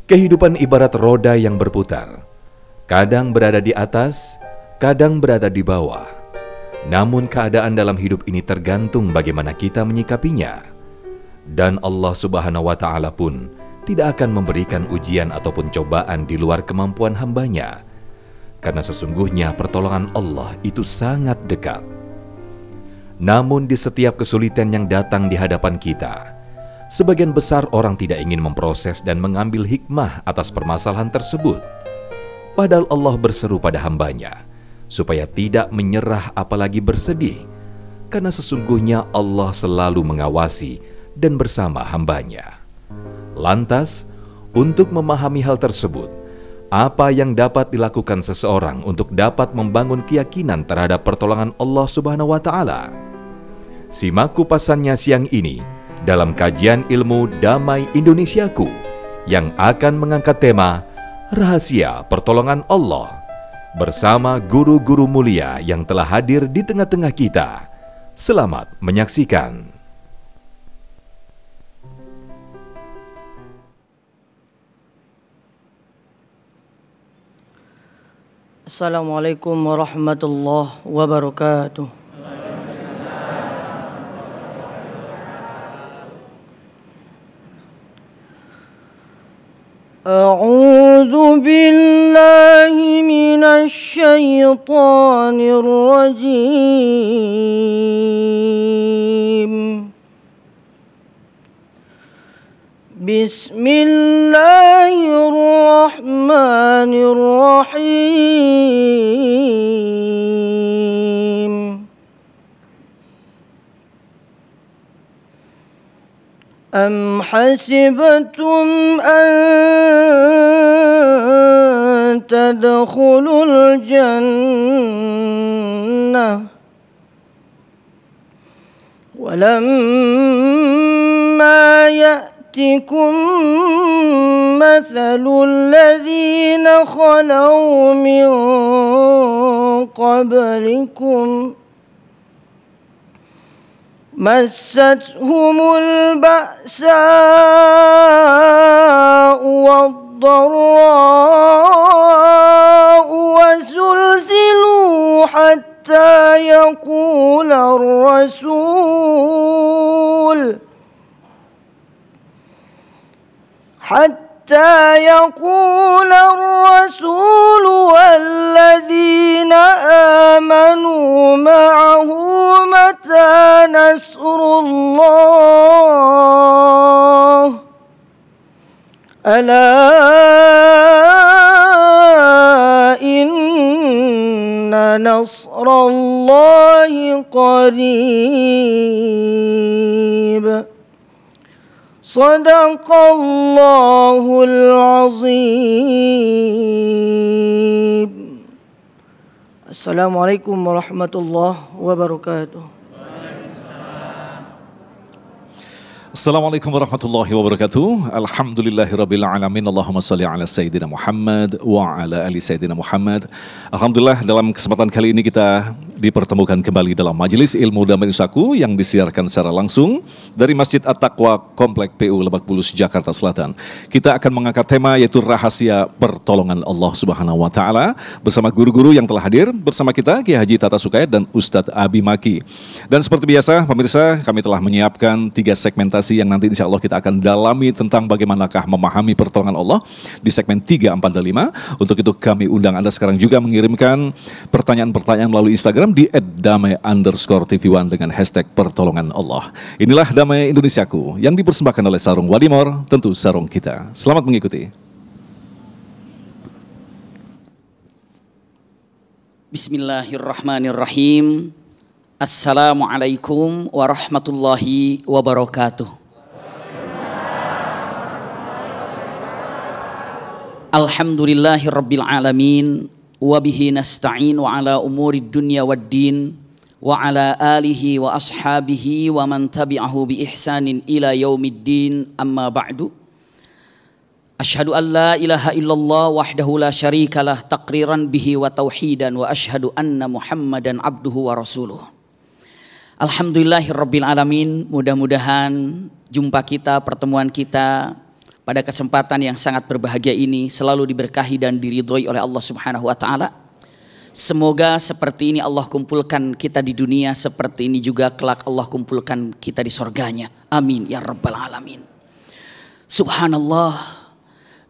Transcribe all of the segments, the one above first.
Kehidupan ibarat roda yang berputar, kadang berada di atas, kadang berada di bawah. Namun keadaan dalam hidup ini tergantung bagaimana kita menyikapinya. Dan Allah Subhanahu wa Ta'ala pun tidak akan memberikan ujian ataupun cobaan di luar kemampuan hambanya, karena sesungguhnya pertolongan Allah itu sangat dekat. Namun di setiap kesulitan yang datang di hadapan kita, sebagian besar orang tidak ingin memproses dan mengambil hikmah atas permasalahan tersebut. Padahal Allah berseru pada hambanya supaya tidak menyerah apalagi bersedih, karena sesungguhnya Allah selalu mengawasi dan bersama hambanya. Lantas, untuk memahami hal tersebut, apa yang dapat dilakukan seseorang untuk dapat membangun keyakinan terhadap pertolongan Allah Subhanahu wa Ta'ala? Simak kupasannya siang ini dalam kajian ilmu Damai Indonesiaku yang akan mengangkat tema Rahasia Pertolongan Allah bersama guru-guru mulia yang telah hadir di tengah-tengah kita. Selamat menyaksikan. Assalamualaikum warahmatullahi wabarakatuh. A'udzu billahi minasy syaithanir rajim. Bismillahirrahmanirrahim. Am hasibtum an tadkhulul jannah walamma ya'tikum mathalul ladzina khalaw min qablikum massatuhumul ba'sa'u wad-dharra'u wa zulzilu hatta yaqula ar-rasul والذين آمنوا معه متى نصر الله ألا إن نصر الله قريب. Sadaqallahul azim. Assalamualaikum warahmatullahi wabarakatuh. Assalamualaikum warahmatullahi wabarakatuh. Alhamdulillahirabbil alamin. Allahumma shalli ala sayyidina Muhammad wa ala ali sayyidina Muhammad. Alhamdulillah, dalam kesempatan kali ini kita dipertemukan kembali dalam Majelis Ilmu Damai Indonesiaku yang disiarkan secara langsung dari Masjid At-Taqwa Komplek PU Lebak Bulus, Jakarta Selatan. Kita akan mengangkat tema yaitu Rahasia Pertolongan Allah Subhanahu wa Ta'ala bersama guru-guru yang telah hadir bersama kita, Kiai Haji Tata Sukayat dan Ustadz Abi Maki. Dan seperti biasa pemirsa, kami telah menyiapkan 3 segmentasi yang nanti insya Allah kita akan dalami tentang bagaimanakah memahami pertolongan Allah di segmen 3, 4, dan 5. Untuk itu kami undang Anda sekarang juga mengirimkan pertanyaan-pertanyaan melalui Instagram di @damai_tv1 dengan hashtag pertolongan Allah. Inilah Damai Indonesiaku yang dipersembahkan oleh Sarung Wadimor, tentu sarung kita. Selamat mengikuti. Bismillahirrahmanirrahim. Assalamualaikum warahmatullahi wabarakatuh. Alhamdulillahirabbil alamin. Wabihi nasta'in wa ala umuri dunya waddin wa ala alihi wa ashabihi wa man tabi'ahu bi ihsanin ila yaumiddin, amma ba'du. Asyhadu an la ilaha illallah wahdahu la syarikalah taqriran bihi wa tauhidan wa asyhadu anna Muhammadan abduhu wa rasuluh. Alhamdulillahirabbil alamin. Mudah-mudahan jumpa kita, pertemuan kita pada kesempatan yang sangat berbahagia ini selalu diberkahi dan diridhoi oleh Allah Subhanahu wa taala. Semoga seperti ini Allah kumpulkan kita di dunia, seperti ini juga kelak Allah kumpulkan kita di surganya. Amin ya rabbal alamin. Subhanallah.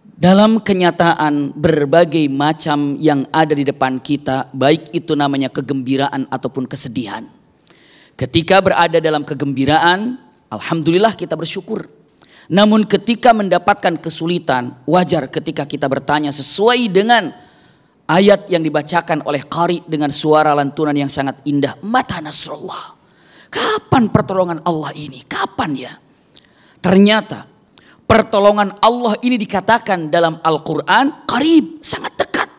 Dalam kenyataan berbagai macam yang ada di depan kita, baik itu namanya kegembiraan ataupun kesedihan. Ketika berada dalam kegembiraan, alhamdulillah kita bersyukur. Namun ketika mendapatkan kesulitan, wajar ketika kita bertanya sesuai dengan ayat yang dibacakan oleh qari dengan suara lantunan yang sangat indah. Mata nasrullah. Kapan pertolongan Allah ini? Kapan ya? Ternyata pertolongan Allah ini dikatakan dalam Al-Quran qarib, sangat dekat.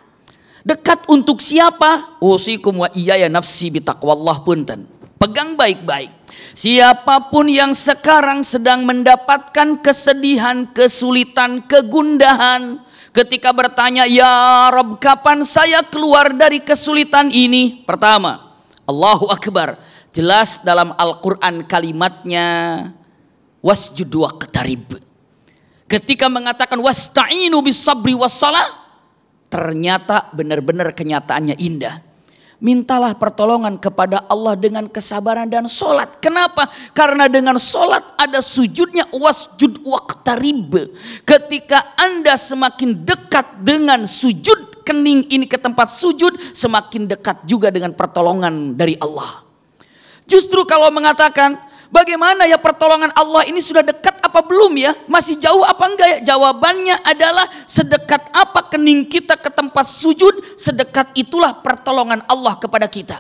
Dekat untuk siapa? Usikum wa iyaya nafsi bitaqwallah punten. Pegang baik-baik. Siapapun yang sekarang sedang mendapatkan kesedihan, kesulitan, kegundahan, ketika bertanya, ya Rabb, kapan saya keluar dari kesulitan ini? Pertama, Allahu Akbar. Jelas dalam Al-Quran kalimatnya wasjud waqtarib. Ketika mengatakan wasta'inu bis-sabri was-shalah, ternyata benar-benar kenyataannya indah. Mintalah pertolongan kepada Allah dengan kesabaran dan sholat. Kenapa? Karena dengan sholat ada sujudnya, wasjud waqtarib. Ketika Anda semakin dekat dengan sujud, kening ini ke tempat sujud, semakin dekat juga dengan pertolongan dari Allah. Justru kalau mengatakan, bagaimana ya pertolongan Allah ini sudah dekat apa belum ya? Masih jauh apa enggak ya? Jawabannya adalah sedekat apa kening kita ke tempat sujud, sedekat itulah pertolongan Allah kepada kita.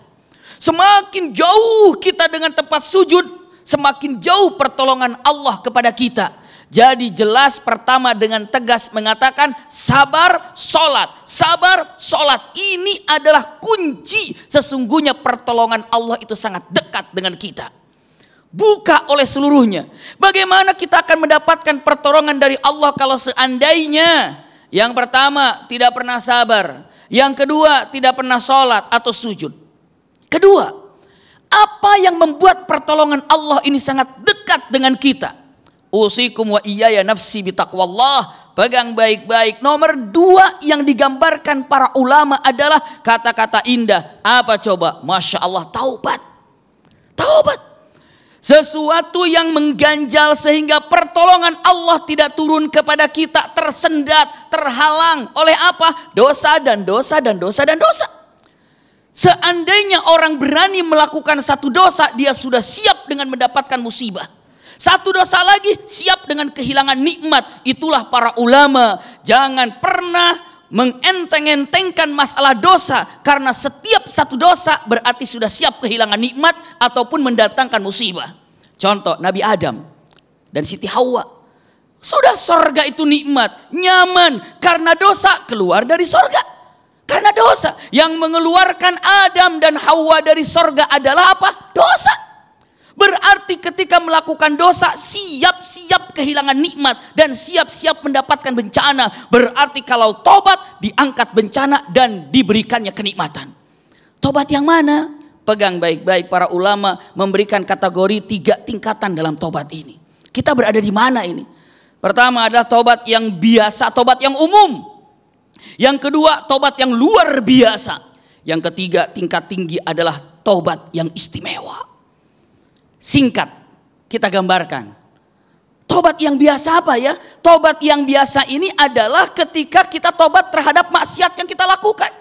Semakin jauh kita dengan tempat sujud, semakin jauh pertolongan Allah kepada kita. Jadi jelas pertama dengan tegas mengatakan sabar sholat. Sabar sholat ini adalah kunci. Sesungguhnya pertolongan Allah itu sangat dekat dengan kita. Buka oleh seluruhnya. Bagaimana kita akan mendapatkan pertolongan dari Allah kalau seandainya yang pertama tidak pernah sabar, yang kedua tidak pernah sholat atau sujud. Kedua, apa yang membuat pertolongan Allah ini sangat dekat dengan kita? Usikum wa iyaya nafsi bitaqwallah. Pegang baik-baik. Nomor 2 yang digambarkan para ulama adalah kata-kata indah. Apa coba? Masya Allah, taubat. Taubat. Sesuatu yang mengganjal sehingga pertolongan Allah tidak turun kepada kita, tersendat, terhalang oleh apa? Dosa dan dosa dan dosa dan dosa. Seandainya orang berani melakukan satu dosa, dia sudah siap dengan mendapatkan musibah. Satu dosa lagi, siap dengan kehilangan nikmat. Itulah para ulama. Jangan pernah mengenteng-entengkan masalah dosa, karena setiap satu dosa berarti sudah siap kehilangan nikmat ataupun mendatangkan musibah. Contoh Nabi Adam dan Siti Hawa, sudah sorga itu nikmat, nyaman, karena dosa keluar dari sorga. Karena dosa yang mengeluarkan Adam dan Hawa dari sorga adalah apa? Dosa. Berarti ketika melakukan dosa siap-siap kehilangan nikmat dan siap-siap mendapatkan bencana. Berarti kalau tobat diangkat bencana dan diberikannya kenikmatan. Tobat yang mana? Pegang baik-baik, para ulama memberikan kategori 3 tingkatan dalam tobat ini. Kita berada di mana ini? Pertama adalah tobat yang biasa, tobat yang umum. Yang kedua tobat yang luar biasa. Yang ketiga tingkat tinggi adalah tobat yang istimewa. Singkat kita gambarkan. Tobat yang biasa apa ya? Tobat yang biasa ini adalah ketika kita tobat terhadap maksiat yang kita lakukan.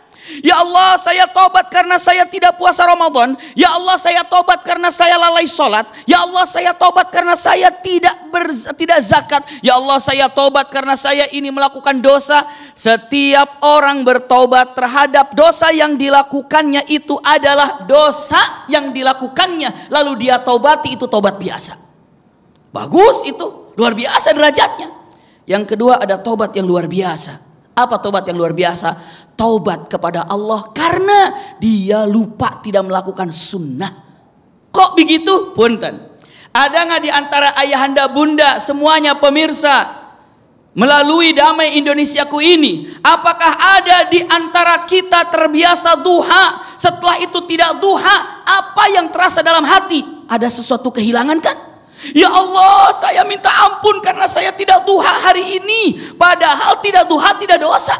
Ya Allah, saya tobat karena saya tidak puasa Ramadan. Ya Allah, saya tobat karena saya lalai sholat. Ya Allah, saya tobat karena saya tidak zakat. Ya Allah, saya tobat karena saya ini melakukan dosa. Setiap orang bertobat terhadap dosa yang dilakukannya itu adalah dosa yang dilakukannya, lalu dia tobati, itu tobat biasa. Bagus itu, luar biasa derajatnya. Yang kedua ada tobat yang luar biasa. Apa tobat yang luar biasa? Taubat kepada Allah karena dia lupa tidak melakukan sunnah. Kok begitu? Punten. Ada nggak di antara ayahanda bunda semuanya pemirsa melalui Damai Indonesiaku ini? Apakah ada di antara kita terbiasa duha, setelah itu tidak duha? Apa yang terasa dalam hati? Ada sesuatu kehilangan kan? Ya Allah, saya minta ampun karena saya tidak duha hari ini. Padahal tidak duha tidak dosa.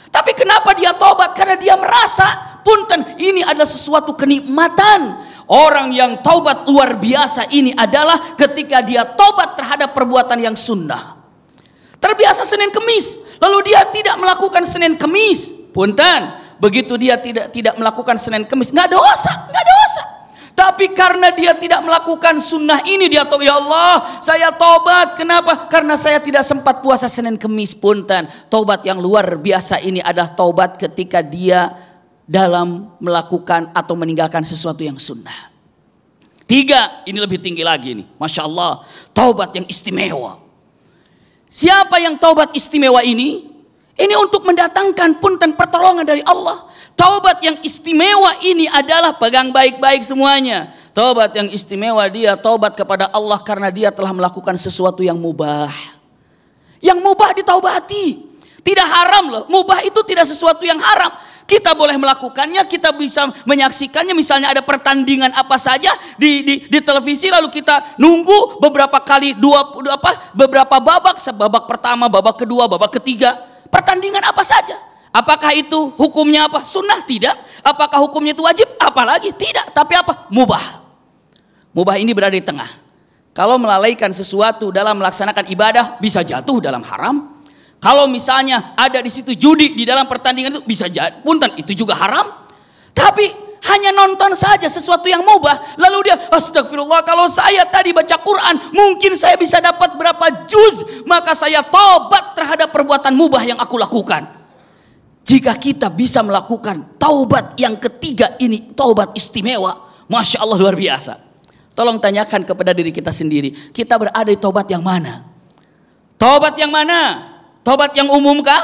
Tapi kenapa dia tobat? Karena dia merasa, punten, ini adalah sesuatu kenikmatan. Orang yang taubat luar biasa ini adalah ketika dia tobat terhadap perbuatan yang sunnah. Terbiasa Senin Kemis, lalu dia tidak melakukan Senin Kemis. Punten, begitu dia tidak melakukan Senin Kemis, nggak dosa. Tapi karena dia tidak melakukan sunnah ini, dia tobat. Ya Allah, saya tobat. Kenapa? Karena saya tidak sempat puasa Senin Kemis. Punten, tobat yang luar biasa ini adalah tobat ketika dia dalam melakukan atau meninggalkan sesuatu yang sunnah. 3, ini lebih tinggi lagi nih. Masya Allah, taubat yang istimewa. Siapa yang taubat istimewa ini? Ini untuk mendatangkan punten pertolongan dari Allah. Taubat yang istimewa ini adalah, pegang baik-baik semuanya. Taubat yang istimewa dia taubat kepada Allah karena dia telah melakukan sesuatu yang mubah. Yang mubah ditaubati. Tidak haram loh. Mubah itu tidak sesuatu yang haram. Kita boleh melakukannya, kita bisa menyaksikannya. Misalnya ada pertandingan apa saja di televisi, lalu kita nunggu beberapa kali beberapa babak, babak pertama, babak kedua, babak ketiga. Pertandingan apa saja. Apakah itu hukumnya apa? Sunnah? Tidak. Apakah hukumnya itu wajib? Apalagi tidak. Tapi apa? Mubah. Mubah ini berada di tengah. Kalau melalaikan sesuatu dalam melaksanakan ibadah bisa jatuh dalam haram. Kalau misalnya ada di situ judi di dalam pertandingan itu bisa jatuh, punten, itu juga haram. Tapi hanya nonton saja sesuatu yang mubah, lalu dia astagfirullah, kalau saya tadi baca Quran mungkin saya bisa dapat berapa juz, maka saya tobat terhadap perbuatan mubah yang aku lakukan. Jika kita bisa melakukan taubat yang ketiga ini, taubat istimewa, Masya Allah luar biasa. Tolong tanyakan kepada diri kita sendiri, kita berada di taubat yang mana? Taubat yang mana? Taubat yang umumkah?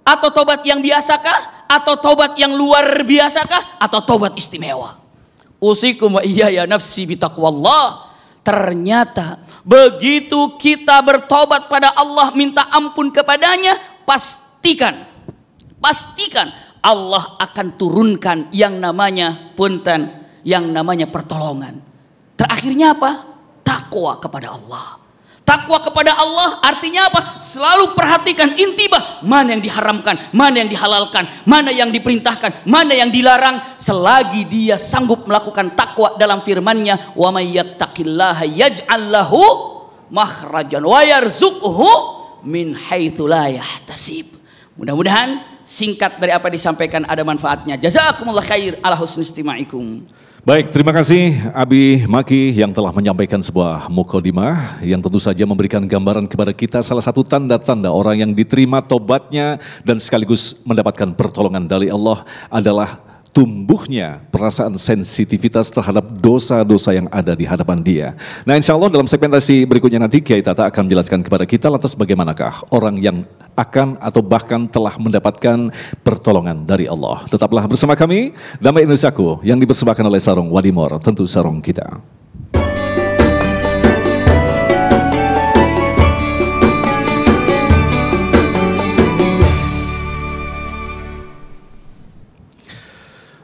Atau taubat yang biasakah? Atau taubat yang luar biasakah? Atau taubat istimewa? Usikum wa iyaya nafsi bitaqwallah. Ternyata begitu kita bertobat pada Allah, minta ampun kepadanya, pastikan Allah akan turunkan yang namanya punten, yang namanya pertolongan. Terakhirnya apa? Takwa kepada Allah. Takwa kepada Allah artinya apa? Selalu perhatikan intibah, mana yang diharamkan, mana yang dihalalkan, mana yang diperintahkan, mana yang dilarang. Selagi dia sanggup melakukan takwa dalam firman-Nya, wa may yattaqillaha yaj'al lahu makhrajan wa yarzuqhu min haitsu la yahtasib. Mudah-mudahan singkat dari apa disampaikan ada manfaatnya. Jazakumullah khair ala husni istima'ikum. Baik, terima kasih Abi Maki yang telah menyampaikan sebuah mukadimah yang tentu saja memberikan gambaran kepada kita salah satu tanda-tanda orang yang diterima tobatnya dan sekaligus mendapatkan pertolongan dari Allah adalah tumbuhnya perasaan sensitivitas terhadap dosa-dosa yang ada di hadapan dia. Nah, insya Allah dalam segmentasi berikutnya nanti Kiai Tata akan menjelaskan kepada kita lantas bagaimanakah orang yang akan atau bahkan telah mendapatkan pertolongan dari Allah. Tetaplah bersama kami, Damai Indonesiaku yang dipersembahkan oleh Sarung Wadimor, tentu sarung kita.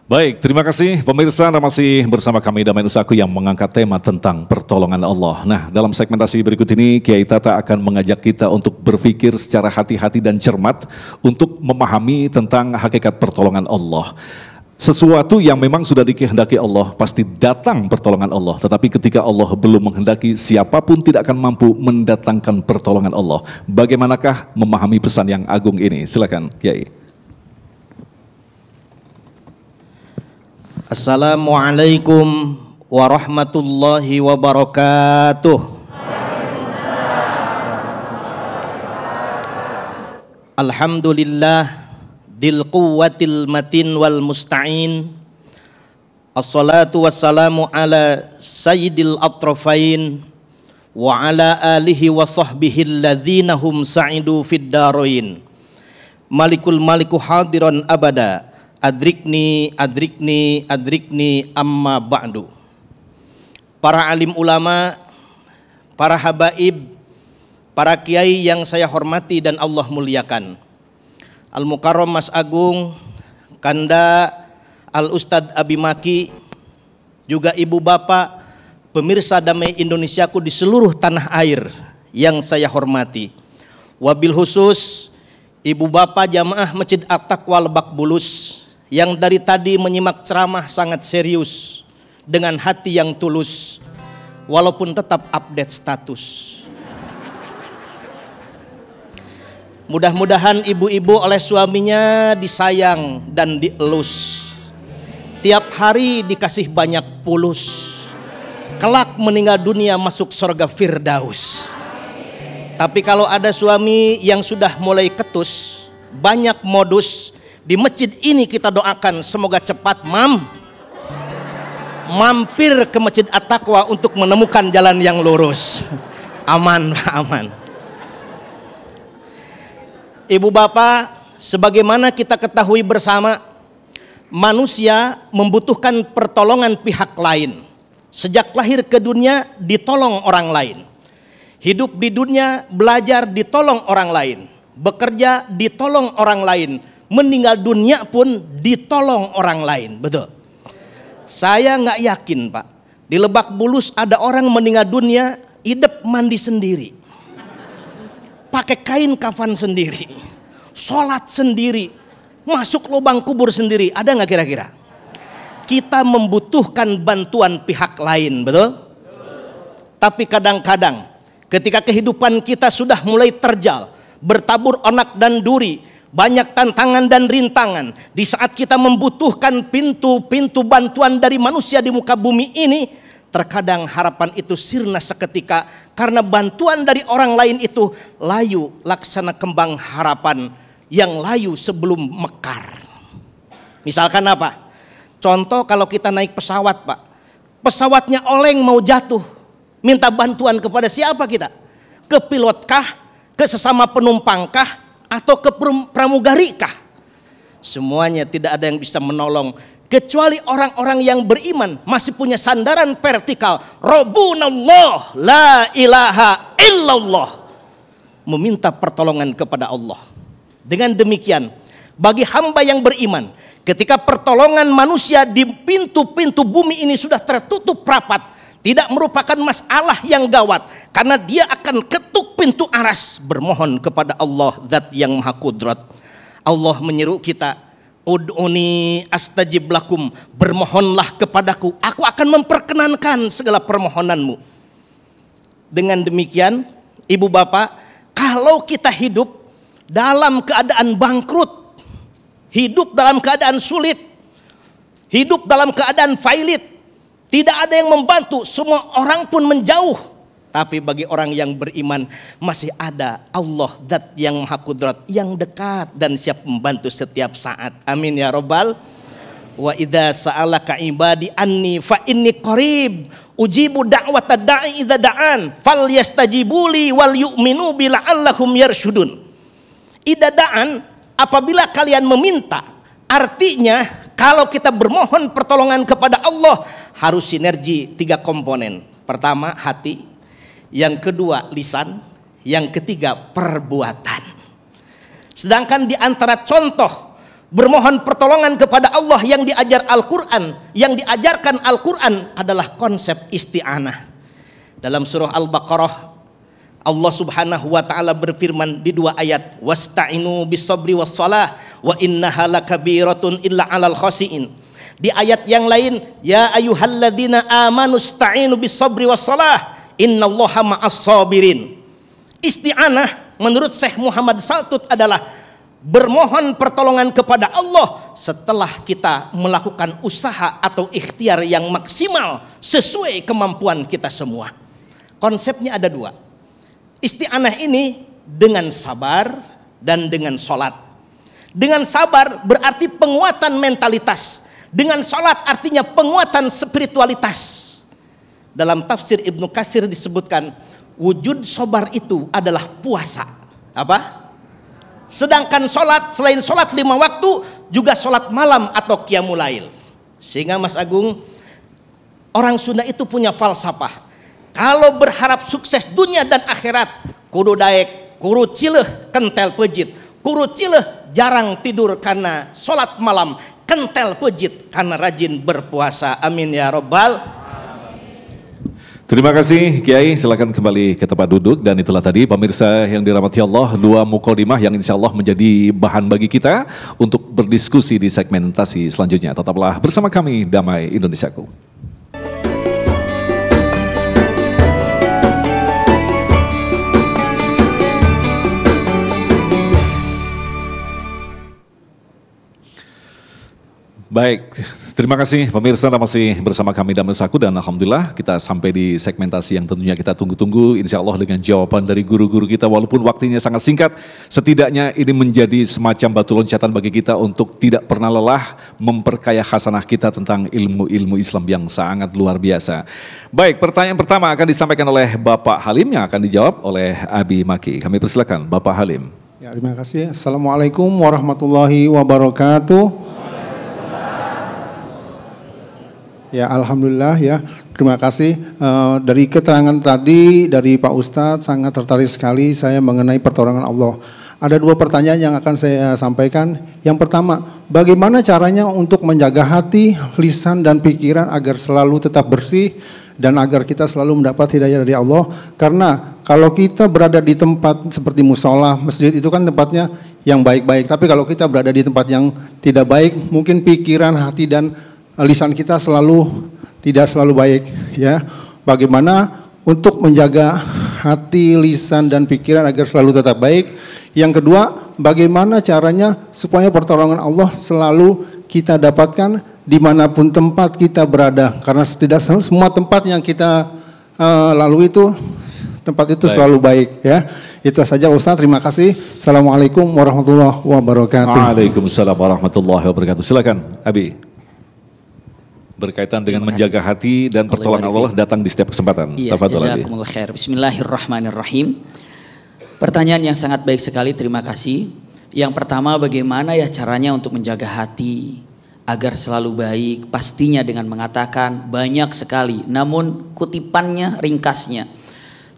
Baik, terima kasih pemirsa, masih bersama kami Damai Nusaku yang mengangkat tema tentang pertolongan Allah. Nah, dalam segmentasi berikut ini Kiai Tata akan mengajak kita untuk berpikir secara hati-hati dan cermat untuk memahami tentang hakikat pertolongan Allah. Sesuatu yang memang sudah dikehendaki Allah, pasti datang pertolongan Allah. Tetapi ketika Allah belum menghendaki, siapapun tidak akan mampu mendatangkan pertolongan Allah. Bagaimanakah memahami pesan yang agung ini? Silakan Kiai. Assalamualaikum warahmatullahi wabarakatuh. Alhamdulillah dil quwwatil matin wal musta'in. Assalatu wassalamu ala sayyidil atrafain wa ala alihi wa sahbihi alladhina hum sa'idu fid darain. Malikul maliku hadiran abada. Adrikni amma ba'du. Para alim ulama, para habaib, para kiai yang saya hormati dan Allah muliakan. Al-Mukarram Mas Agung, Kanda, Al-Ustadz Abi Maki, juga ibu bapak, pemirsa Damai Indonesiaku di seluruh tanah air yang saya hormati. Wabil khusus ibu bapak jamaah Masjid At-Taqwa Lebak Bulus yang dari tadi menyimak ceramah sangat serius dengan hati yang tulus walaupun tetap update status. Mudah-mudahan ibu-ibu oleh suaminya disayang dan dielus. Tiap hari dikasih banyak pulus. Kelak meninggal dunia masuk surga Firdaus. Tapi kalau ada suami yang sudah mulai ketus, banyak modus, di masjid ini kita doakan semoga cepat mampir ke Masjid At-Taqwa untuk menemukan jalan yang lurus. Aman, aman. Ibu bapak, sebagaimana kita ketahui bersama, manusia membutuhkan pertolongan pihak lain. Sejak lahir ke dunia ditolong orang lain. Hidup di dunia belajar ditolong orang lain. Bekerja ditolong orang lain. Meninggal dunia pun ditolong orang lain. Betul. Saya nggak yakin Pak. Di Lebak Bulus ada orang meninggal dunia hidup mandi sendiri. Pakai kain kafan sendiri. Sholat sendiri. Masuk lubang kubur sendiri. Ada nggak kira-kira? Kita membutuhkan bantuan pihak lain, betul? Tapi kadang-kadang ketika kehidupan kita sudah mulai terjal, bertabur onak dan duri, banyak tantangan dan rintangan, di saat kita membutuhkan pintu-pintu bantuan dari manusia di muka bumi ini, terkadang harapan itu sirna seketika karena bantuan dari orang lain itu layu laksana kembang harapan yang layu sebelum mekar. Misalkan apa? Contoh kalau kita naik pesawat Pak, pesawatnya oleng mau jatuh, minta bantuan kepada siapa kita? Ke pilotkah, ke sesama penumpangkah, atau ke pramugarikah? Semuanya tidak ada yang bisa menolong kecuali orang-orang yang beriman masih punya sandaran vertikal. Rabbunallah la ilaha illallah, meminta pertolongan kepada Allah. Dengan demikian bagi hamba yang beriman, ketika pertolongan manusia di pintu-pintu bumi ini sudah tertutup rapat, tidak merupakan masalah yang gawat, karena dia akan ketuk pintu aras bermohon kepada Allah Zat yang Maha Kudrat. Allah menyeru kita, ud'uni astajib lakum, bermohonlah kepadaku, aku akan memperkenankan segala permohonanmu. Dengan demikian, ibu bapak, kalau kita hidup dalam keadaan bangkrut, hidup dalam keadaan sulit, hidup dalam keadaan failit, tidak ada yang membantu, semua orang pun menjauh. Tapi bagi orang yang beriman masih ada Allah Zat yang Maha Kudrat yang dekat dan siap membantu setiap saat. Amin ya Rabbal. Wa idza sa'alaka ibadi anni fa inni qarib ujibu da'wata da'i idza da'an falyastajibuli wal yu'minu bi la'allahum yarshudun. Idza da'an, apabila kalian meminta, artinya kalau kita bermohon pertolongan kepada Allah harus sinergi 3 komponen. Pertama hati, yang kedua lisan, yang ketiga perbuatan. Sedangkan di antara contoh bermohon pertolongan kepada Allah yang diajar Al-Quran, yang diajarkan Al-Quran adalah konsep isti'anah. Dalam surah Al-Baqarah Allah Subhanahu wa taala berfirman di 2 ayat, wasta'inu bis-sabri was-shalah wa innaha lakabiratun illa 'alal khashiin. Di ayat yang lain, ya ayyuhalladzina amanu sta'inu bis-sabri was-shalah innallaha ma'as-sabirin. Isti'anah menurut Syekh Muhammad Saltut adalah bermohon pertolongan kepada Allah setelah kita melakukan usaha atau ikhtiar yang maksimal sesuai kemampuan kita semua. Konsepnya ada 2. Isti'anah ini dengan sabar dan dengan sholat. Dengan sabar berarti penguatan mentalitas. Dengan sholat artinya penguatan spiritualitas. Dalam tafsir Ibnu Katsir disebutkan wujud sabar itu adalah puasa. Apa? Sedangkan sholat, selain sholat 5 waktu, juga sholat malam atau qiyamul lail. Sehingga Mas Agung, orang Sunda itu punya falsafah. Kalau berharap sukses dunia dan akhirat, kudu daek, kudu cileh, kentel pejit. Kudu cileh, jarang tidur karena sholat malam, kentel pejit karena rajin berpuasa. Amin ya Rabbal. Terima kasih Kiai, silakan kembali ke tempat duduk. Dan itulah tadi pemirsa yang dirahmati Allah, 2 mukadimah yang insya Allah menjadi bahan bagi kita untuk berdiskusi di segmentasi selanjutnya. Tetaplah bersama kami, Damai Indonesiaku. Baik, terima kasih pemirsa, masih bersama kami Damai Indonesiaku, dan alhamdulillah kita sampai di segmentasi yang tentunya kita tunggu-tunggu, insya Allah dengan jawaban dari guru-guru kita. Walaupun waktunya sangat singkat, setidaknya ini menjadi semacam batu loncatan bagi kita untuk tidak pernah lelah memperkaya khasanah kita tentang ilmu-ilmu Islam yang sangat luar biasa. Baik, pertanyaan pertama akan disampaikan oleh Bapak Halim yang akan dijawab oleh Abi Maki. Kami persilakan Bapak Halim. Ya, terima kasih. Assalamualaikum warahmatullahi wabarakatuh. Ya, alhamdulillah ya. Terima kasih. Dari keterangan tadi dari Pak Ustadz sangat tertarik sekali saya mengenai pertolongan Allah. Ada 2 pertanyaan yang akan saya sampaikan. Yang pertama, bagaimana caranya untuk menjaga hati, lisan dan pikiran agar selalu tetap bersih dan agar kita selalu mendapat hidayah dari Allah? Karena kalau kita berada di tempat seperti musola, masjid itu kan tempatnya yang baik-baik. Tapi kalau kita berada di tempat yang tidak baik, mungkin pikiran, hati dan lisan kita tidak selalu baik ya. Bagaimana untuk menjaga hati, lisan dan pikiran agar selalu tetap baik? Yang kedua, bagaimana caranya supaya pertolongan Allah selalu kita dapatkan dimanapun tempat kita berada? Karena tidak semua tempat yang kita lalui itu tempat itu selalu baik ya. Itu saja Ustaz, terima kasih. Assalamualaikum warahmatullahi wabarakatuh. Waalaikumsalam warahmatullahi wabarakatuh. Silakan Abi. Berkaitan dengan menjaga hati dan pertolongan Allah datang di setiap kesempatan. Iya, jazakumullah khair. Bismillahirrahmanirrahim. Pertanyaan yang sangat baik sekali, terima kasih. Yang pertama, bagaimana ya caranya untuk menjaga hati agar selalu baik? Pastinya dengan mengatakan banyak sekali, namun kutipannya, ringkasnya,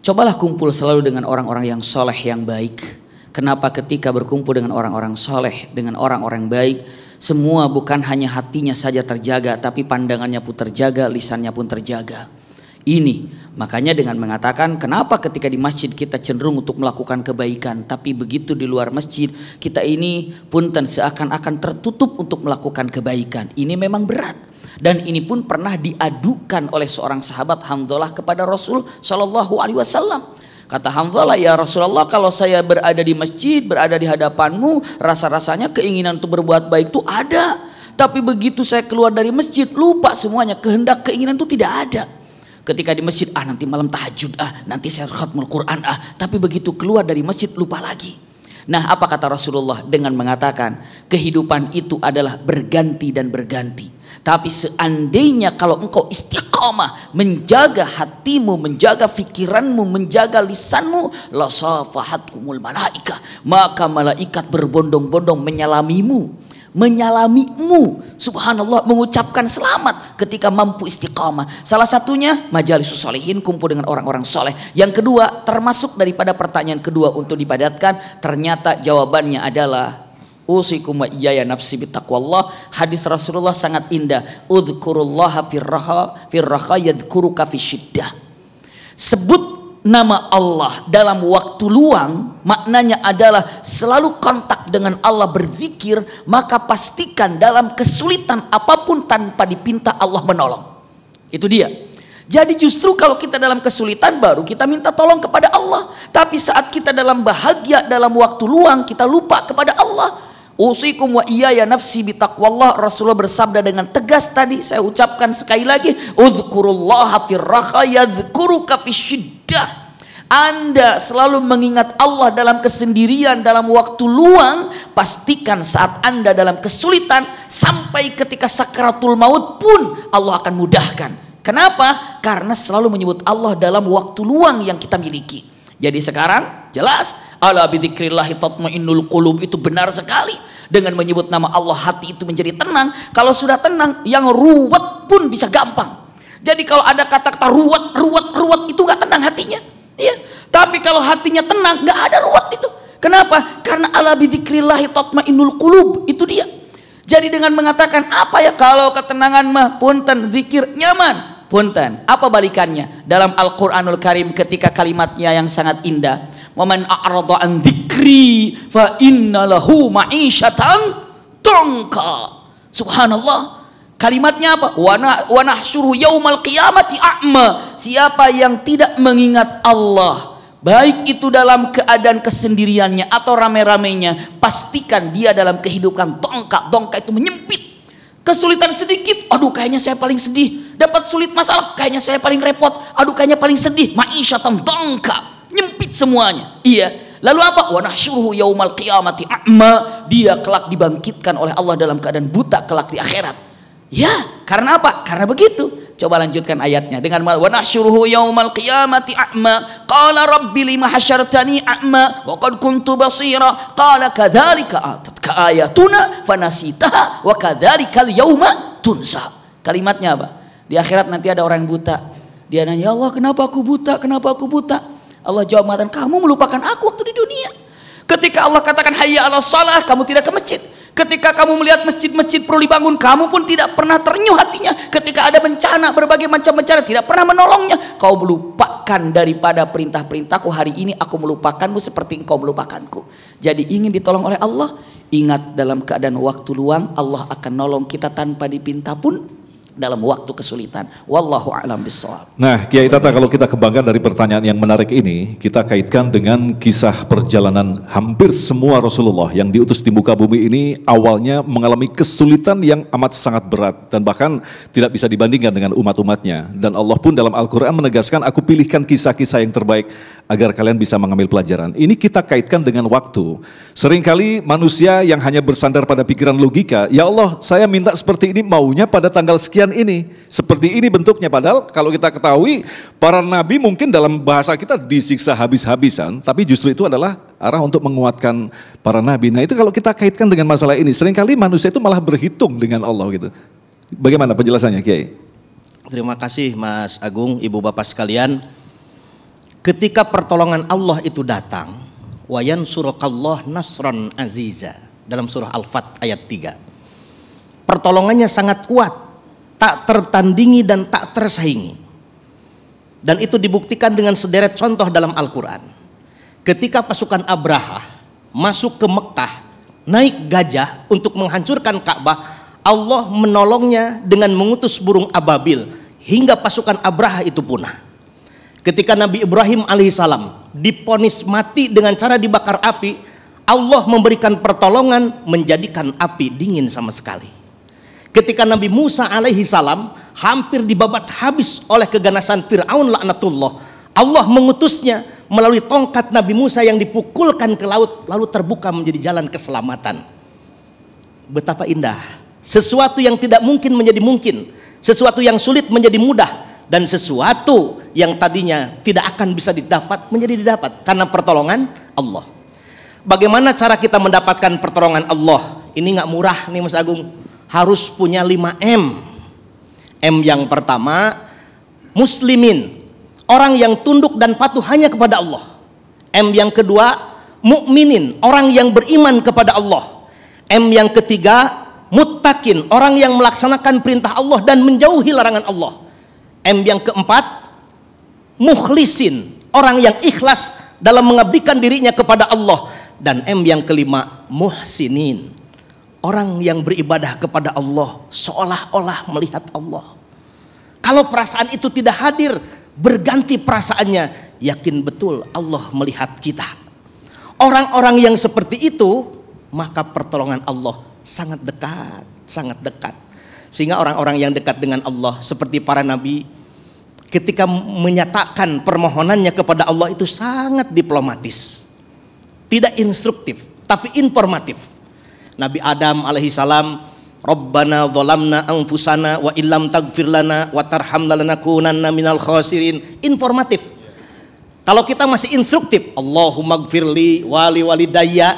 cobalah kumpul selalu dengan orang-orang yang soleh, yang baik. Kenapa? Ketika berkumpul dengan orang-orang soleh, dengan orang-orang baik, semua bukan hanya hatinya saja terjaga, tapi pandangannya pun terjaga, lisannya pun terjaga. Ini makanya dengan mengatakan kenapa ketika di masjid kita cenderung untuk melakukan kebaikan, tapi begitu di luar masjid kita ini punten seakan-akan tertutup untuk melakukan kebaikan. Ini memang berat. Dan ini pun pernah diadukan oleh seorang sahabat Hamzalah kepada Rasul Shallallahu Alaihi Wasallam. Kata Hamzalah, ya Rasulullah, kalau saya berada di masjid, berada di hadapanmu, rasa-rasanya keinginan untuk berbuat baik itu ada. Tapi begitu saya keluar dari masjid, lupa semuanya, kehendak keinginan itu tidak ada. Ketika di masjid, nanti malam tahajud, nanti saya khatmul Quran, tapi begitu keluar dari masjid, lupa lagi. Nah, apa kata Rasulullah dengan mengatakan, kehidupan itu adalah berganti dan berganti. Tapi seandainya kalau engkau istiqamah menjaga hatimu, menjaga fikiranmu, menjaga lisanmu, la safahatkumul malaika, maka malaikat berbondong-bondong menyalamimu, subhanallah, mengucapkan selamat ketika mampu istiqamah. Salah satunya majalisus sholihin, kumpul dengan orang-orang soleh. Yang kedua, termasuk daripada pertanyaan kedua untuk dipadatkan, ternyata jawabannya adalah usikum wa iyaya nafsi bittaqwallah. Hadis Rasulullah sangat indah. Udzukurullaha firraha yadhkuruka fisyiddah. Sebut nama Allah dalam waktu luang, maknanya adalah selalu kontak dengan Allah, berzikir, maka pastikan dalam kesulitan apapun tanpa dipinta Allah menolong. Itu dia. Jadi justru kalau kita dalam kesulitan baru kita minta tolong kepada Allah. Tapi saat kita dalam bahagia, dalam waktu luang, kita lupa kepada Allah. Usikum wa iyaya nafsi bitaqwallah. Rasulullah bersabda dengan tegas tadi, saya ucapkan sekali lagi, udzukurullaha firraha yadhkuruka fisyiddah. Anda selalu mengingat Allah dalam kesendirian, dalam waktu luang. Pastikan saat Anda dalam kesulitan, sampai ketika sakaratul maut pun Allah akan mudahkan. Kenapa? Karena selalu menyebut Allah dalam waktu luang yang kita miliki. Jadi sekarang jelas, ala bidzikrillahi tatmainnul qulub, itu benar sekali. Dengan menyebut nama Allah hati itu menjadi tenang. Kalau sudah tenang, yang ruwet pun bisa gampang. Jadi kalau ada kata-kata ruwet itu nggak tenang hatinya. Iya. Tapi kalau hatinya tenang, nggak ada ruwet itu. Kenapa? Karena ala bidzikrillahi tatmainnul qulub, itu dia. Jadi dengan mengatakan apa ya, kalau ketenangan mah punten zikir nyaman. Punten, apa balikannya? Dalam Al-Qur'anul Karim ketika kalimatnya yang sangat indah, "Waman a'rada an dzikri fa inna lahu ma'isyatan dhanka." Subhanallah. Kalimatnya apa? Wa nahsyuruhu yaumal qiyamati a'ma. Siapa yang tidak mengingat Allah, baik itu dalam keadaan kesendiriannya atau rame-ramenya, pastikan dia dalam kehidupan dongka itu menyempit. Kesulitan sedikit, aduh kayaknya saya paling sedih. Dapat sulit masalah, kayaknya saya paling repot. Aduh kayaknya paling sedih. Ma'isyatan dongka, nyempit semuanya. Iya. Lalu apa? Wa nahsyuruhu yaumal qiyamati a'ma. Dia kelak dibangkitkan oleh Allah dalam keadaan buta kelak di akhirat. Ya, karena apa? Karena begitu. Coba lanjutkan ayatnya dengan wa nahsyuruhu yaumal qiyamati a'ma qala rabbi lima hasyartani a'ma wa qad kuntu basira qala kadzalika atatka ayatuna fanasitaha wa kadzalikal yauma tunsa. Kalimatnya apa? Di akhirat nanti ada orang yang buta. Dia nanya, "Ya Allah, kenapa aku buta? Kenapa aku buta?" Allah jawab mengatakan, "Kamu melupakan aku waktu di dunia." Ketika Allah katakan hayya 'alas shalah, kamu tidak ke masjid. Ketika kamu melihat masjid-masjid perlu dibangun, kamu pun tidak pernah terenyuh hatinya. Ketika ada bencana, berbagai macam bencana, tidak pernah menolongnya. Kau melupakan daripada perintah-perintahku. Hari ini aku melupakanmu seperti engkau melupakanku. Jadi ingin ditolong oleh Allah, ingat dalam keadaan waktu luang, Allah akan nolong kita tanpa dipinta pun dalam waktu kesulitan. Wallahu a'lam bishawab. Nah, Kiai Tata, kalau kita kembangkan dari pertanyaan yang menarik ini, kita kaitkan dengan kisah perjalanan hampir semua Rasulullah yang diutus di muka bumi ini awalnya mengalami kesulitan yang amat sangat berat dan bahkan tidak bisa dibandingkan dengan umat-umatnya. Dan Allah pun dalam Al-Quran menegaskan, aku pilihkan kisah-kisah yang terbaik agar kalian bisa mengambil pelajaran. Ini kita kaitkan dengan waktu. Seringkali manusia yang hanya bersandar pada pikiran logika, ya Allah saya minta seperti ini, maunya pada tanggal sekian ini, seperti ini bentuknya. Padahal kalau kita ketahui para nabi mungkin dalam bahasa kita disiksa habis-habisan, tapi justru itu adalah arah untuk menguatkan para nabi. Nah itu kalau kita kaitkan dengan masalah ini, seringkali manusia itu malah berhitung dengan Allah gitu. Bagaimana penjelasannya, Kiai? Terima kasih Mas Agung, Ibu Bapak sekalian. Ketika pertolongan Allah itu datang, wa yansurukallah nasran aziza, dalam surah Al-Fat ayat 3. Pertolongannya sangat kuat, tak tertandingi dan tak tersaingi. Dan itu dibuktikan dengan sederet contoh dalam Al-Quran. Ketika pasukan Abraha masuk ke Mekah, naik gajah untuk menghancurkan Ka'bah, Allah menolongnya dengan mengutus burung ababil hingga pasukan Abraha itu punah. Ketika Nabi Ibrahim alaihissalam diponis mati dengan cara dibakar api, Allah memberikan pertolongan menjadikan api dingin sama sekali. Ketika Nabi Musa alaihissalam hampir dibabat habis oleh keganasan Fir'aun laknatullah, Allah mengutusnya melalui tongkat Nabi Musa yang dipukulkan ke laut, lalu terbuka menjadi jalan keselamatan. Betapa indah. Sesuatu yang tidak mungkin menjadi mungkin, sesuatu yang sulit menjadi mudah, dan sesuatu yang tadinya tidak akan bisa didapat menjadi didapat karena pertolongan Allah. Bagaimana cara kita mendapatkan pertolongan Allah? Ini nggak murah nih Mas Agung. Harus punya 5M. M yang pertama, muslimin, orang yang tunduk dan patuh hanya kepada Allah. M yang kedua, mukminin, orang yang beriman kepada Allah. M yang ketiga, muttaqin, orang yang melaksanakan perintah Allah dan menjauhi larangan Allah. M yang keempat, mukhlisin, orang yang ikhlas dalam mengabdikan dirinya kepada Allah. Dan M yang kelima, muhsinin, orang yang beribadah kepada Allah seolah-olah melihat Allah. Kalau perasaan itu tidak hadir, berganti perasaannya, yakin betul Allah melihat kita. Orang-orang yang seperti itu, maka pertolongan Allah sangat dekat, sangat dekat. Sehingga orang-orang yang dekat dengan Allah seperti para nabi, ketika menyatakan permohonannya kepada Allah itu sangat diplomatis, tidak instruktif tapi informatif. Nabi Adam alaihissalam, Rabbana dzalamna anfusana wa illam taghfir lana wa tarhamna lanakunanna minal khasirin. Informatif. Kalau kita masih instruktif, Allahumma gfirli wali walidayya,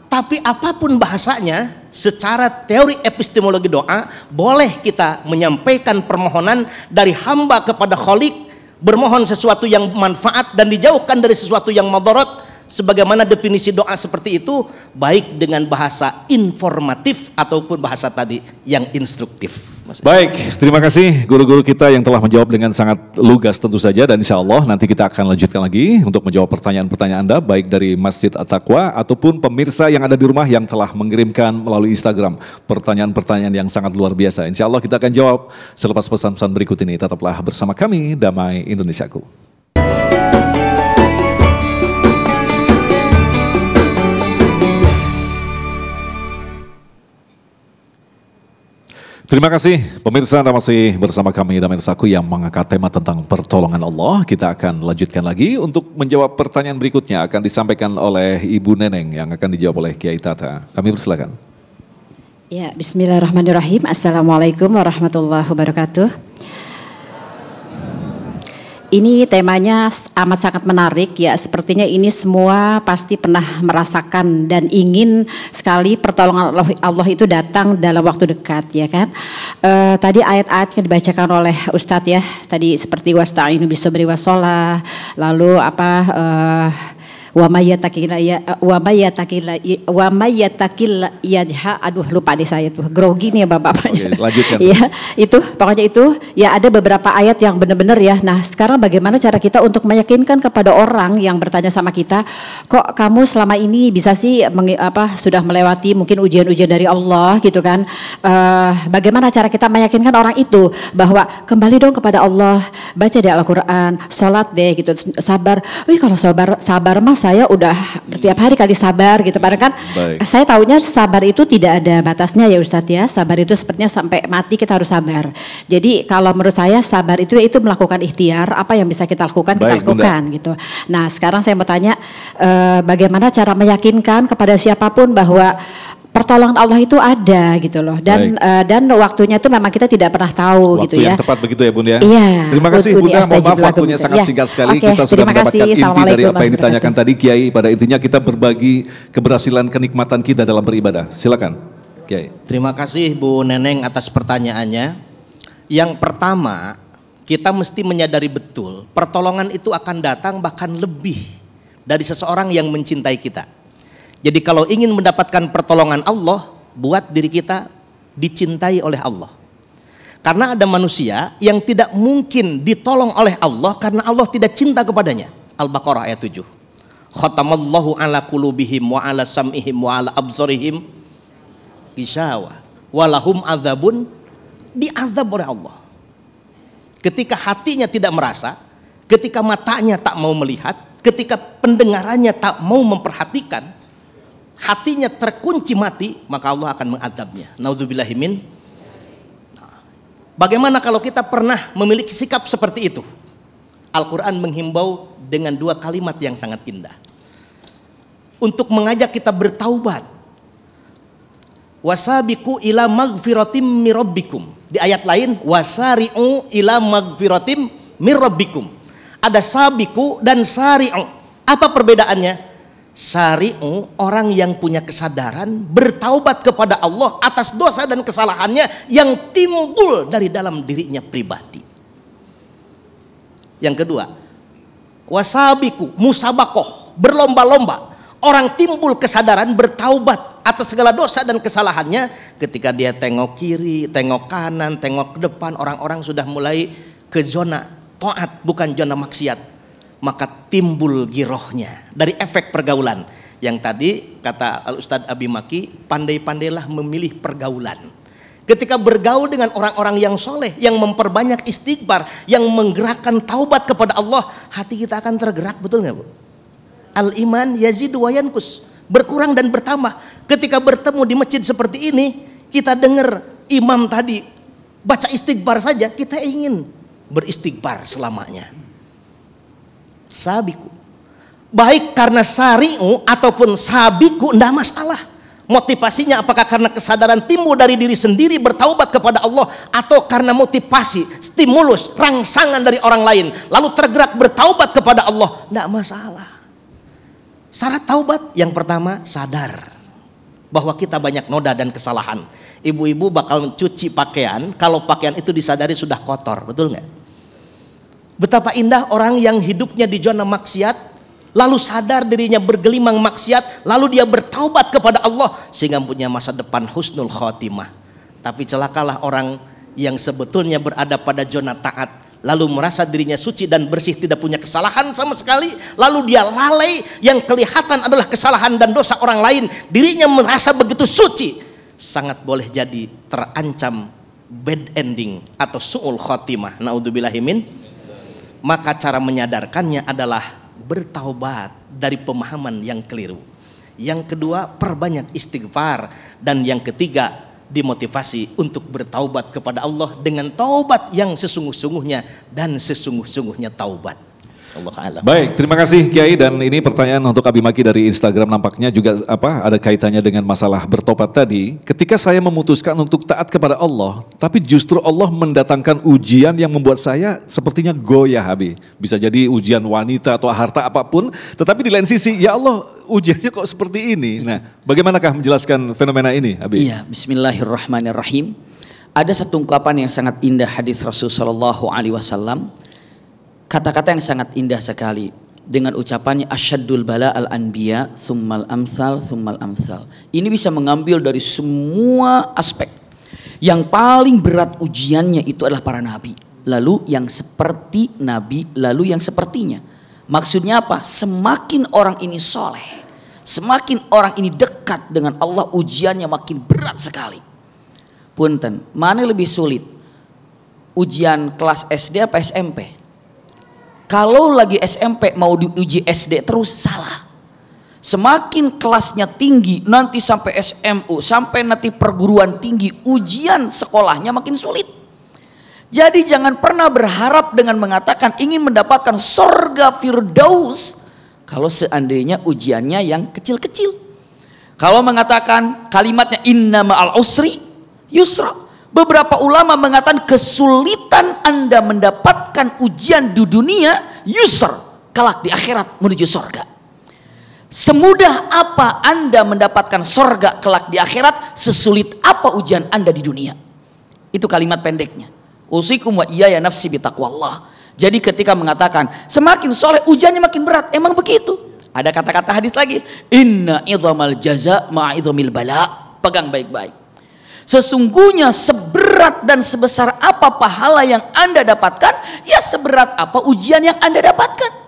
tapi apapun bahasanya, secara teori epistemologi doa, boleh kita menyampaikan permohonan dari hamba kepada Khalik, bermohon sesuatu yang manfaat dan dijauhkan dari sesuatu yang madarat, Sebagaimana definisi doa seperti itu, baik dengan bahasa informatif ataupun bahasa tadi yang instruktif. Baik, terima kasih guru-guru kita yang telah menjawab dengan sangat lugas tentu saja, dan insya Allah nanti kita akan lanjutkan lagi untuk menjawab pertanyaan-pertanyaan Anda baik dari Masjid At-Taqwa ataupun pemirsa yang ada di rumah yang telah mengirimkan melalui Instagram pertanyaan-pertanyaan yang sangat luar biasa. Insya Allah kita akan jawab selepas pesan-pesan berikut ini. Tetaplah bersama kami, Damai Indonesiaku. Terima kasih pemirsa, Anda masih bersama kami Damai Indonesiaku yang mengangkat tema tentang pertolongan Allah. Kita akan lanjutkan lagi untuk menjawab pertanyaan berikutnya, akan disampaikan oleh Ibu Neneng yang akan dijawab oleh Kiai Tata. Kami persilakan. Ya, bismillahirrahmanirrahim. Assalamualaikum warahmatullahi wabarakatuh. Ini temanya amat sangat menarik ya, sepertinya ini semua pasti pernah merasakan dan ingin sekali pertolongan Allah itu datang dalam waktu dekat ya kan. Tadi ayat-ayat yang dibacakan oleh Ustadz ya, tadi seperti wasta'inu bisabri wassalah, lalu wa may yattaqilla yajha, aduh lupa deh saya tuh, grogi nih ya bapak-bapaknya. Lanjutkan. Ya, itu pokoknya itu ya, ada beberapa ayat yang benar-benar ya. Nah, sekarang bagaimana cara kita untuk meyakinkan kepada orang yang bertanya sama kita, kok kamu selama ini bisa sih sudah melewati mungkin ujian-ujian dari Allah gitu kan. Bagaimana cara kita meyakinkan orang itu bahwa kembali dong kepada Allah, baca deh Al-Qur'an, sholat deh gitu, sabar. Wih, kalau sabar mas saya udah setiap hari kali sabar gitu. Padahal kan saya tahunya sabar itu tidak ada batasnya ya Ustadz ya. Sabar itu sepertinya sampai mati kita harus sabar. Jadi kalau menurut saya sabar itu melakukan ikhtiar, apa yang bisa kita lakukan kita lakukan gitu. Nah sekarang saya mau tanya, bagaimana cara meyakinkan kepada siapapun bahwa pertolongan Allah itu ada gitu loh, dan waktunya itu memang kita tidak pernah tahu waktu gitu ya. Yang tepat begitu ya Bunda ya. Iya. Terima kasih Bunda, mohon maaf waktunya sangat singkat sekali. Okay, kita sudah mendapatkan inti dari apa yang ditanyakan ditanyakan tadi Kiai. Pada intinya kita berbagi keberhasilan kenikmatan kita dalam beribadah. Silakan Kiai. Terima kasih Bu Neneng atas pertanyaannya. Yang pertama, kita mesti menyadari betul pertolongan itu akan datang bahkan lebih dari seseorang yang mencintai kita. Jadi kalau ingin mendapatkan pertolongan Allah, buat diri kita dicintai oleh Allah. Karena ada manusia yang tidak mungkin ditolong oleh Allah karena Allah tidak cinta kepadanya. Al-Baqarah ayat 7. Khatamallahu ala qulubihim wa ala sam'ihim wa ala absarihim gishawa walahum adzabun, diazab oleh Allah. Ketika hatinya tidak merasa, ketika matanya tak mau melihat, ketika pendengarannya tak mau memperhatikan, hatinya terkunci mati, maka Allah akan mengadabnya. Naudzubillahimin. Bagaimana kalau kita pernah memiliki sikap seperti itu? Al-Quran menghimbau dengan dua kalimat yang sangat indah untuk mengajak kita bertaubat. Wasabiqu ila magfiratim mirabbikum. Di ayat lain, wasari'u ila magfiratim mirabbikum. Ada sabiku dan sari'u. Apa perbedaannya? Sari'u, orang yang punya kesadaran bertaubat kepada Allah atas dosa dan kesalahannya yang timbul dari dalam dirinya pribadi. Yang kedua, wasabiku, musabakoh, berlomba-lomba. Orang timbul kesadaran bertaubat atas segala dosa dan kesalahannya ketika dia tengok kiri, tengok kanan, tengok ke depan, orang-orang sudah mulai ke zona taat bukan zona maksiat. Maka timbul girohnya dari efek pergaulan. Yang tadi kata Al-Ustadz Abi Maki, pandai-pandailah memilih pergaulan. Ketika bergaul dengan orang-orang yang soleh, yang memperbanyak istighfar, yang menggerakkan taubat kepada Allah, hati kita akan tergerak, betul nggak Bu? Al-iman yazidu wa yankus, berkurang dan bertambah. Ketika bertemu di masjid seperti ini, kita dengar imam tadi baca istighfar saja, kita ingin beristighfar selamanya. Sabiku, baik karena sari'u ataupun sabiku, tidak masalah. Motivasinya apakah karena kesadaran timbul dari diri sendiri bertaubat kepada Allah, atau karena motivasi, stimulus, rangsangan dari orang lain, lalu tergerak bertaubat kepada Allah, tidak masalah. Syarat taubat yang pertama, sadar bahwa kita banyak noda dan kesalahan. Ibu-ibu bakal mencuci pakaian kalau pakaian itu disadari sudah kotor, betul nggak? Betapa indah orang yang hidupnya di zona maksiat, lalu sadar dirinya bergelimang maksiat, lalu dia bertaubat kepada Allah sehingga punya masa depan husnul khotimah. Tapi celakalah orang yang sebetulnya berada pada zona taat, lalu merasa dirinya suci dan bersih, tidak punya kesalahan sama sekali, lalu dia lalai, yang kelihatan adalah kesalahan dan dosa orang lain, dirinya merasa begitu suci, sangat boleh jadi terancam bad ending atau su'ul khotimah, naudzubillahimin. Maka cara menyadarkannya adalah bertaubat dari pemahaman yang keliru. Yang kedua, perbanyak istighfar. Dan yang ketiga, dimotivasi untuk bertaubat kepada Allah dengan taubat yang sesungguh-sungguhnya dan sesungguh-sungguhnya taubat. Allah alam. Baik, terima kasih Kiai, dan ini pertanyaan untuk Abi Maki dari Instagram, nampaknya juga ada kaitannya dengan masalah bertobat tadi. Ketika saya memutuskan untuk taat kepada Allah, tapi justru Allah mendatangkan ujian yang membuat saya sepertinya goyah, Abi. Bisa jadi ujian wanita atau harta apapun, tetapi di lain sisi, ya Allah, ujiannya kok seperti ini. Nah, bagaimanakah menjelaskan fenomena ini, Abi? Iya, bismillahirrahmanirrahim. Ada satu ungkapan yang sangat indah hadis Rasul sallallahu alaihi wasallam. Kata-kata yang sangat indah sekali dengan ucapannya asyaddul bala al anbiya tsummal amsal tsummal amsal. Ini bisa mengambil dari semua aspek. Yang paling berat ujiannya itu adalah para nabi, lalu yang seperti nabi, lalu yang sepertinya. Maksudnya apa? Semakin orang ini soleh, semakin orang ini dekat dengan Allah, ujiannya makin berat sekali. Punten, mana lebih sulit? Ujian kelas SD apa SMP? Kalau lagi SMP mau diuji SD terus, salah. Semakin kelasnya tinggi, nanti sampai SMU, sampai nanti perguruan tinggi, ujian sekolahnya makin sulit. Jadi jangan pernah berharap dengan mengatakan ingin mendapatkan sorga Firdaus kalau seandainya ujiannya yang kecil-kecil. Kalau mengatakan kalimatnya inna ma'al usri yusra, beberapa ulama mengatakan kesulitan Anda mendapatkan ujian di dunia, yusr, kelak di akhirat menuju sorga. Semudah apa Anda mendapatkan sorga kelak di akhirat, sesulit apa ujian Anda di dunia. Itu kalimat pendeknya. Usikum wa iyaya nafsi bitaqwallah. Jadi ketika mengatakan semakin soleh ujiannya makin berat, emang begitu. Ada kata-kata hadis lagi, inna idhamal jaza ma'idhamil bala. Pegang baik-baik. Sesungguhnya seberat dan sebesar apa pahala yang Anda dapatkan, ya seberat apa ujian yang Anda dapatkan.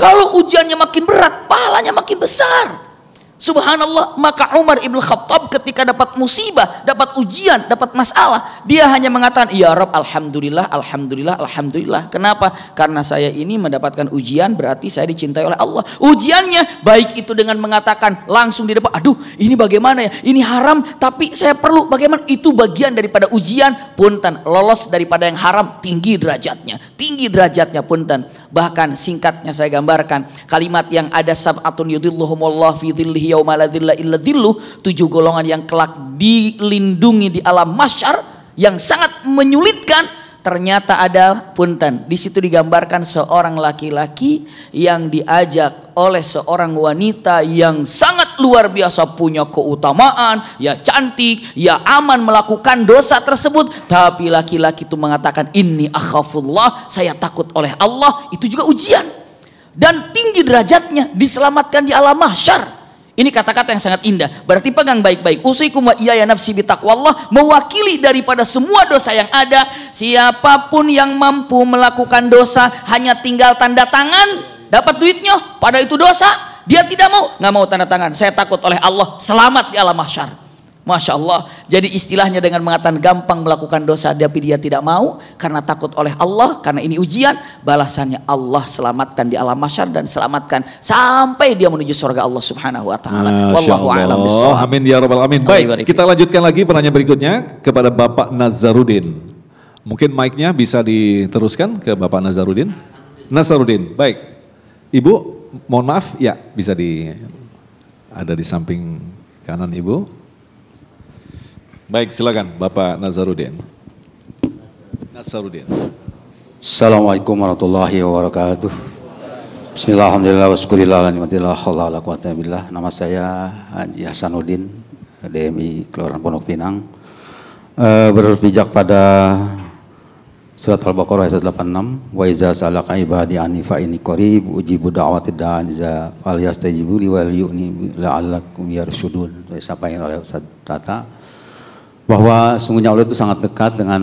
Kalau ujiannya makin berat, pahalanya makin besar. Subhanallah, maka Umar ibn Khattab ketika dapat musibah, dapat ujian, dapat masalah, dia hanya mengatakan, ya Rabb, alhamdulillah, alhamdulillah, alhamdulillah. Kenapa? Karena saya ini mendapatkan ujian, berarti saya dicintai oleh Allah. Ujiannya baik itu dengan mengatakan langsung di depan, aduh ini bagaimana ya, ini haram tapi saya perlu, bagaimana, itu bagian daripada ujian. Punten, lolos daripada yang haram, tinggi derajatnya punten. Bahkan singkatnya saya gambarkan kalimat yang ada, sab'atun yudhilluhumullah fi dhillihi yauma la dhilla illa dhilluh, 7 golongan yang kelak dilindungi di alam mahsyar, yang sangat menyulitkan. Ternyata ada, punten, di situ digambarkan seorang laki-laki yang diajak oleh seorang wanita yang sangat luar biasa, punya keutamaan, ya cantik, ya aman melakukan dosa tersebut, tapi laki-laki itu mengatakan inni akhafullah, saya takut oleh Allah. Itu juga ujian, dan tinggi derajatnya, diselamatkan di alam mahsyar. Ini kata-kata yang sangat indah. Berarti pegang baik-baik. Usikum wa iyaya nafsi bitaqwallah, mewakili daripada semua dosa yang ada. Siapapun yang mampu melakukan dosa, hanya tinggal tanda tangan, dapat duitnya, pada itu dosa. Dia tidak mau, nggak mau tanda tangan. Saya takut oleh Allah, selamat di alam mahsyar. Masya Allah. Jadi istilahnya dengan mengatakan gampang melakukan dosa, tapi dia tidak mau karena takut oleh Allah, karena ini ujian. Balasannya Allah selamatkan di alam mahsyar dan selamatkan sampai dia menuju surga Allah Subhanahu wa taala. Wallahu a'lam bishawab. Amin ya rabbal alamin. Baik, kita lanjutkan lagi penanya berikutnya kepada Bapak Nazarudin. Mungkin mic-nya bisa diteruskan ke Bapak Nazarudin. Nazarudin, baik. Ibu, mohon maaf, ya bisa ada di samping kanan Ibu. Baik, silakan Bapak Nazarudin. Assalamualaikum warahmatullahi wabarakatuh. Bismillah, alhamdulillah, waskurillah, alhamdulillah, la quwwata billah. Nama saya Haji Hasanuddin, DMI Kelurahan Pondok Pinang. Berpijak pada Surat Al-Baqarah ayat 86, wa iza salaka ibadi anni fa inni qarib ujibu da'watid da'i iza falyastajibu li wal yu'minu la'allakum yarshudun. Disampaikan oleh Ustaz Tata bahwa sungguhnya Allah itu sangat dekat dengan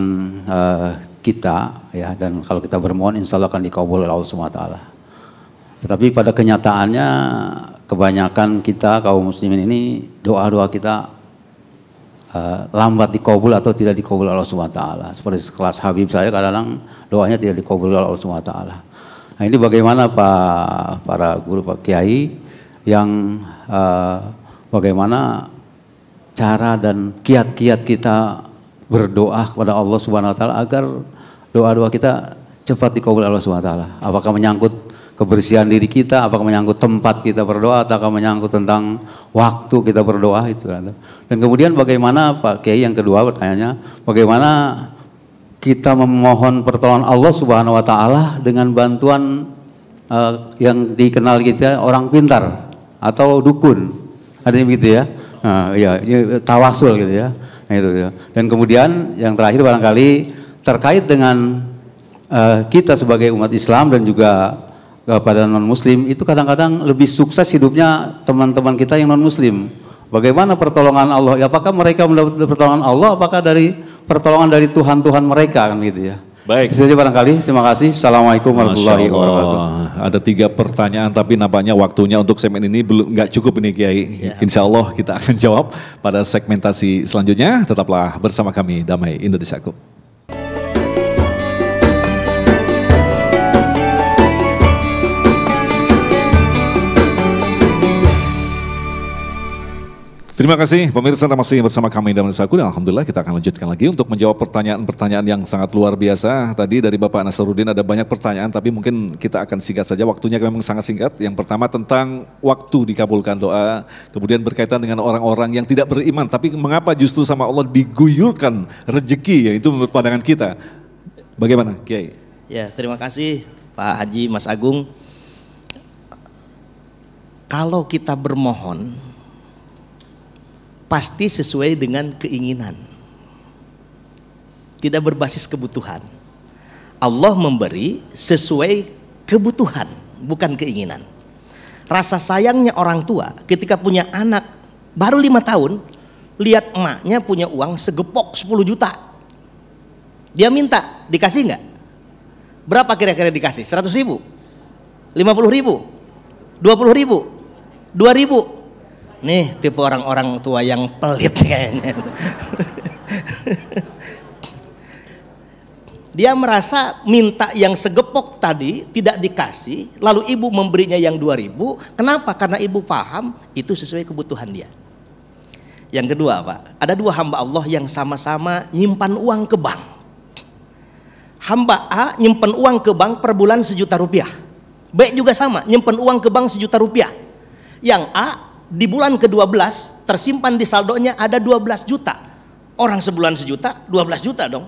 kita ya, dan kalau kita bermohon insya Allah akan dikabul oleh Allah SWT. Tetapi pada kenyataannya kebanyakan kita kaum muslimin ini doa-doa kita lambat dikabul atau tidak dikabul oleh Allah SWT. Seperti sekelas Habib saya kadang-kadang doanya tidak dikabul oleh Allah SWT. Nah ini bagaimana para guru, Pak Kiai, yang bagaimana cara dan kiat-kiat kita berdoa kepada Allah SWT agar doa-doa kita cepat dikabul oleh Allah SWT. Apakah menyangkut kebersihan diri kita, apakah menyangkut tempat kita berdoa, ataukah menyangkut tentang waktu kita berdoa itu. Dan kemudian bagaimana Pak Kiai, yang kedua pertanyaannya, bagaimana kita memohon pertolongan Allah Subhanahu Wa Taala dengan bantuan yang dikenal kita orang pintar atau dukun, adanya begitu ya, tawasul gitu ya. Nah itu ya. Dan kemudian yang terakhir barangkali terkait dengan kita sebagai umat Islam dan juga kepada non-muslim, itu kadang-kadang lebih sukses hidupnya teman-teman kita yang non-muslim. Bagaimana pertolongan Allah? Apakah mereka mendapat pertolongan Allah? Apakah dari pertolongan dari Tuhan-Tuhan mereka, kan gitu ya? Baik. Itu saja barangkali. Terima kasih. Assalamualaikum warahmatullahi wabarakatuh. Ada 3 pertanyaan, tapi nampaknya waktunya untuk segmen ini belum nggak cukup ini Kiai. Insya Allah kita akan jawab pada segmentasi selanjutnya. Tetaplah bersama kami, Damai Indonesiaku. Terima kasih pemirsa, masih bersama kami Damai Indonesiaku, dan alhamdulillah kita akan lanjutkan lagi untuk menjawab pertanyaan-pertanyaan yang sangat luar biasa. Tadi dari Bapak Nasaruddin ada banyak pertanyaan, tapi mungkin kita akan singkat saja, waktunya memang sangat singkat. Yang pertama tentang waktu dikabulkan doa, kemudian berkaitan dengan orang-orang yang tidak beriman, tapi mengapa justru sama Allah diguyurkan rezeki, yaitu menurut pandangan kita. Bagaimana Kiai? Ya, terima kasih Pak Haji, Mas Agung. Kalau kita bermohon pasti sesuai dengan keinginan, tidak berbasis kebutuhan. Allah memberi sesuai kebutuhan, bukan keinginan. Rasa sayangnya orang tua ketika punya anak baru 5 tahun, lihat emaknya punya uang segepok 10 juta, dia minta, dikasih nggak? Berapa kira-kira dikasih? 100 ribu? 50 ribu? 20 ribu? 2 ribu? Nih tipe orang-orang tua yang pelit kayaknya. Dia merasa minta yang segepok tadi tidak dikasih, lalu ibu memberinya yang 2.000. Kenapa? Karena ibu paham itu sesuai kebutuhan dia. Yang kedua Pak, ada 2 hamba Allah yang sama-sama nyimpan uang ke bank. Hamba A nyimpan uang ke bank per bulan 1 juta rupiah. B juga sama, nyimpan uang ke bank 1 juta rupiah. Yang A di bulan ke-12 tersimpan di saldonya ada 12 juta. Orang sebulan 1 juta, 12 juta dong.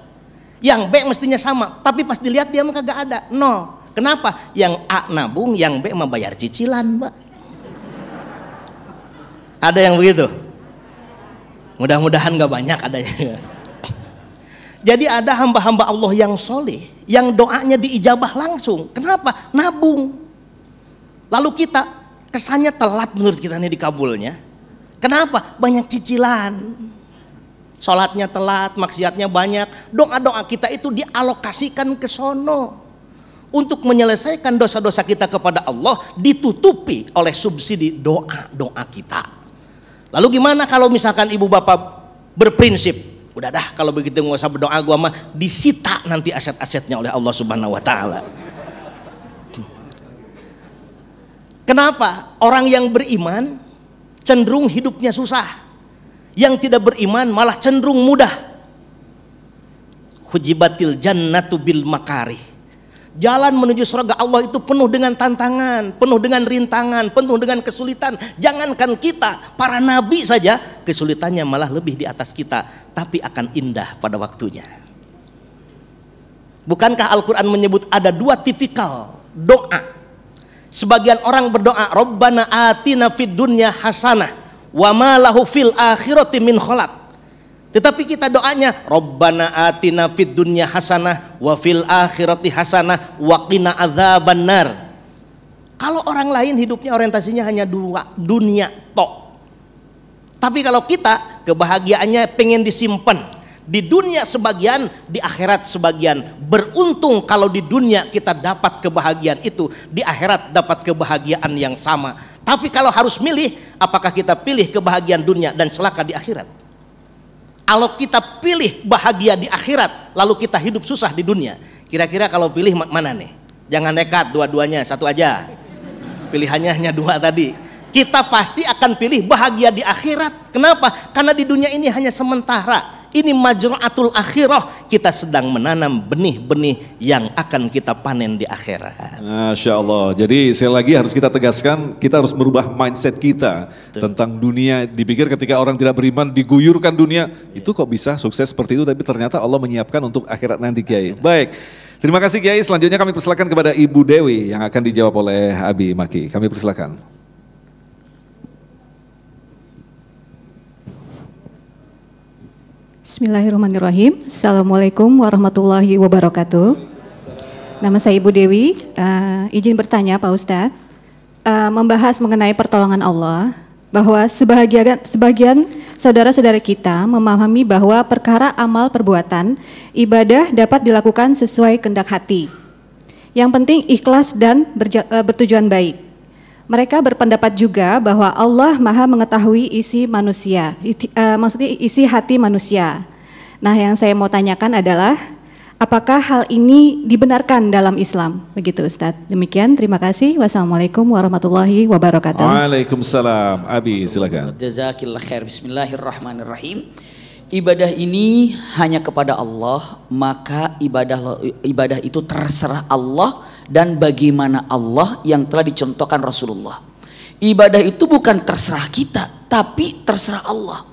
Yang B mestinya sama, tapi pas dilihat dia mah kagak ada, 0. Kenapa? Yang A nabung, yang B membayar cicilan, Mbak. Ada yang begitu? Mudah-mudahan gak banyak adanya. Jadi ada hamba-hamba Allah yang soleh, yang doanya diijabah langsung. Kenapa? Nabung. Lalu kita kesannya telat menurut kita nih dikabulnya. Kenapa? Banyak cicilan. Sholatnya telat, maksiatnya banyak. Doa-doa kita itu dialokasikan ke sono untuk menyelesaikan dosa-dosa kita kepada Allah, ditutupi oleh subsidi doa-doa kita. Lalu gimana kalau misalkan ibu bapak berprinsip, udah dah kalau begitu nggak usah berdoa, gua mah disita nanti aset-asetnya oleh Allah Subhanahu Wa Taala. Kenapa? Orang yang beriman cenderung hidupnya susah. Yang tidak beriman malah cenderung mudah. Hujibatil jannatu bil makarih. Jalan menuju surga Allah itu penuh dengan tantangan, penuh dengan rintangan, penuh dengan kesulitan. Jangankan kita, para nabi saja kesulitannya malah lebih di atas kita, tapi akan indah pada waktunya. Bukankah Al-Quran menyebut ada 2 tipikal doa? Sebagian orang berdoa, Rabbana atina fid dunya hasanah wa ma lahu fil akhirati min khalaq. Tetapi kita doanya Rabbana atina fid dunya hasanah wa fil akhirati hasanah wa qina adzabannar. Kalau orang lain hidupnya orientasinya hanya dunia tok. Tapi kalau kita kebahagiaannya pengen disimpan di dunia sebagian, di akhirat sebagian. Beruntung kalau di dunia kita dapat kebahagiaan itu, di akhirat dapat kebahagiaan yang sama. Tapi kalau harus milih, apakah kita pilih kebahagiaan dunia dan celaka di akhirat? Kalau kita pilih bahagia di akhirat, lalu kita hidup susah di dunia, kira-kira kalau pilih mana nih? Jangan nekat dua-duanya, satu aja. Pilihannya hanya dua tadi. Kita pasti akan pilih bahagia di akhirat. Kenapa? Karena di dunia ini hanya sementara. Ini majru'atul akhirah, kita sedang menanam benih-benih yang akan kita panen di akhirat. Masya Allah. Jadi sekali lagi harus kita tegaskan, kita harus merubah mindset kita tentang dunia. Dipikir ketika orang tidak beriman diguyurkan dunia, itu kok bisa sukses seperti itu, tapi ternyata Allah menyiapkan untuk akhirat nanti, Kiai. Baik, terima kasih Kiai. Selanjutnya kami persilakan kepada Ibu Dewi yang akan dijawab oleh Abi Maki. Kami persilakan. Bismillahirrahmanirrahim. Assalamualaikum warahmatullahi wabarakatuh. Nama saya Ibu Dewi. Izin bertanya Pak Ustadz, membahas mengenai pertolongan Allah, bahwa sebagian saudara-saudara kita memahami bahwa perkara amal perbuatan ibadah dapat dilakukan sesuai kehendak hati. Yang penting ikhlas dan bertujuan baik. Mereka berpendapat juga bahwa Allah Maha mengetahui isi manusia, maksudnya isi hati manusia. Nah, yang saya mau tanyakan adalah, apakah hal ini dibenarkan dalam Islam? Begitu Ustadz. Demikian, terima kasih. Wassalamualaikum warahmatullahi wabarakatuh. Waalaikumsalam. Abi, silakan. Jazakillah khair. Bismillahirrahmanirrahim. Ibadah ini hanya kepada Allah, maka ibadah itu terserah Allah dan bagaimana Allah yang telah dicontohkan Rasulullah. Ibadah itu bukan terserah kita, tapi terserah Allah.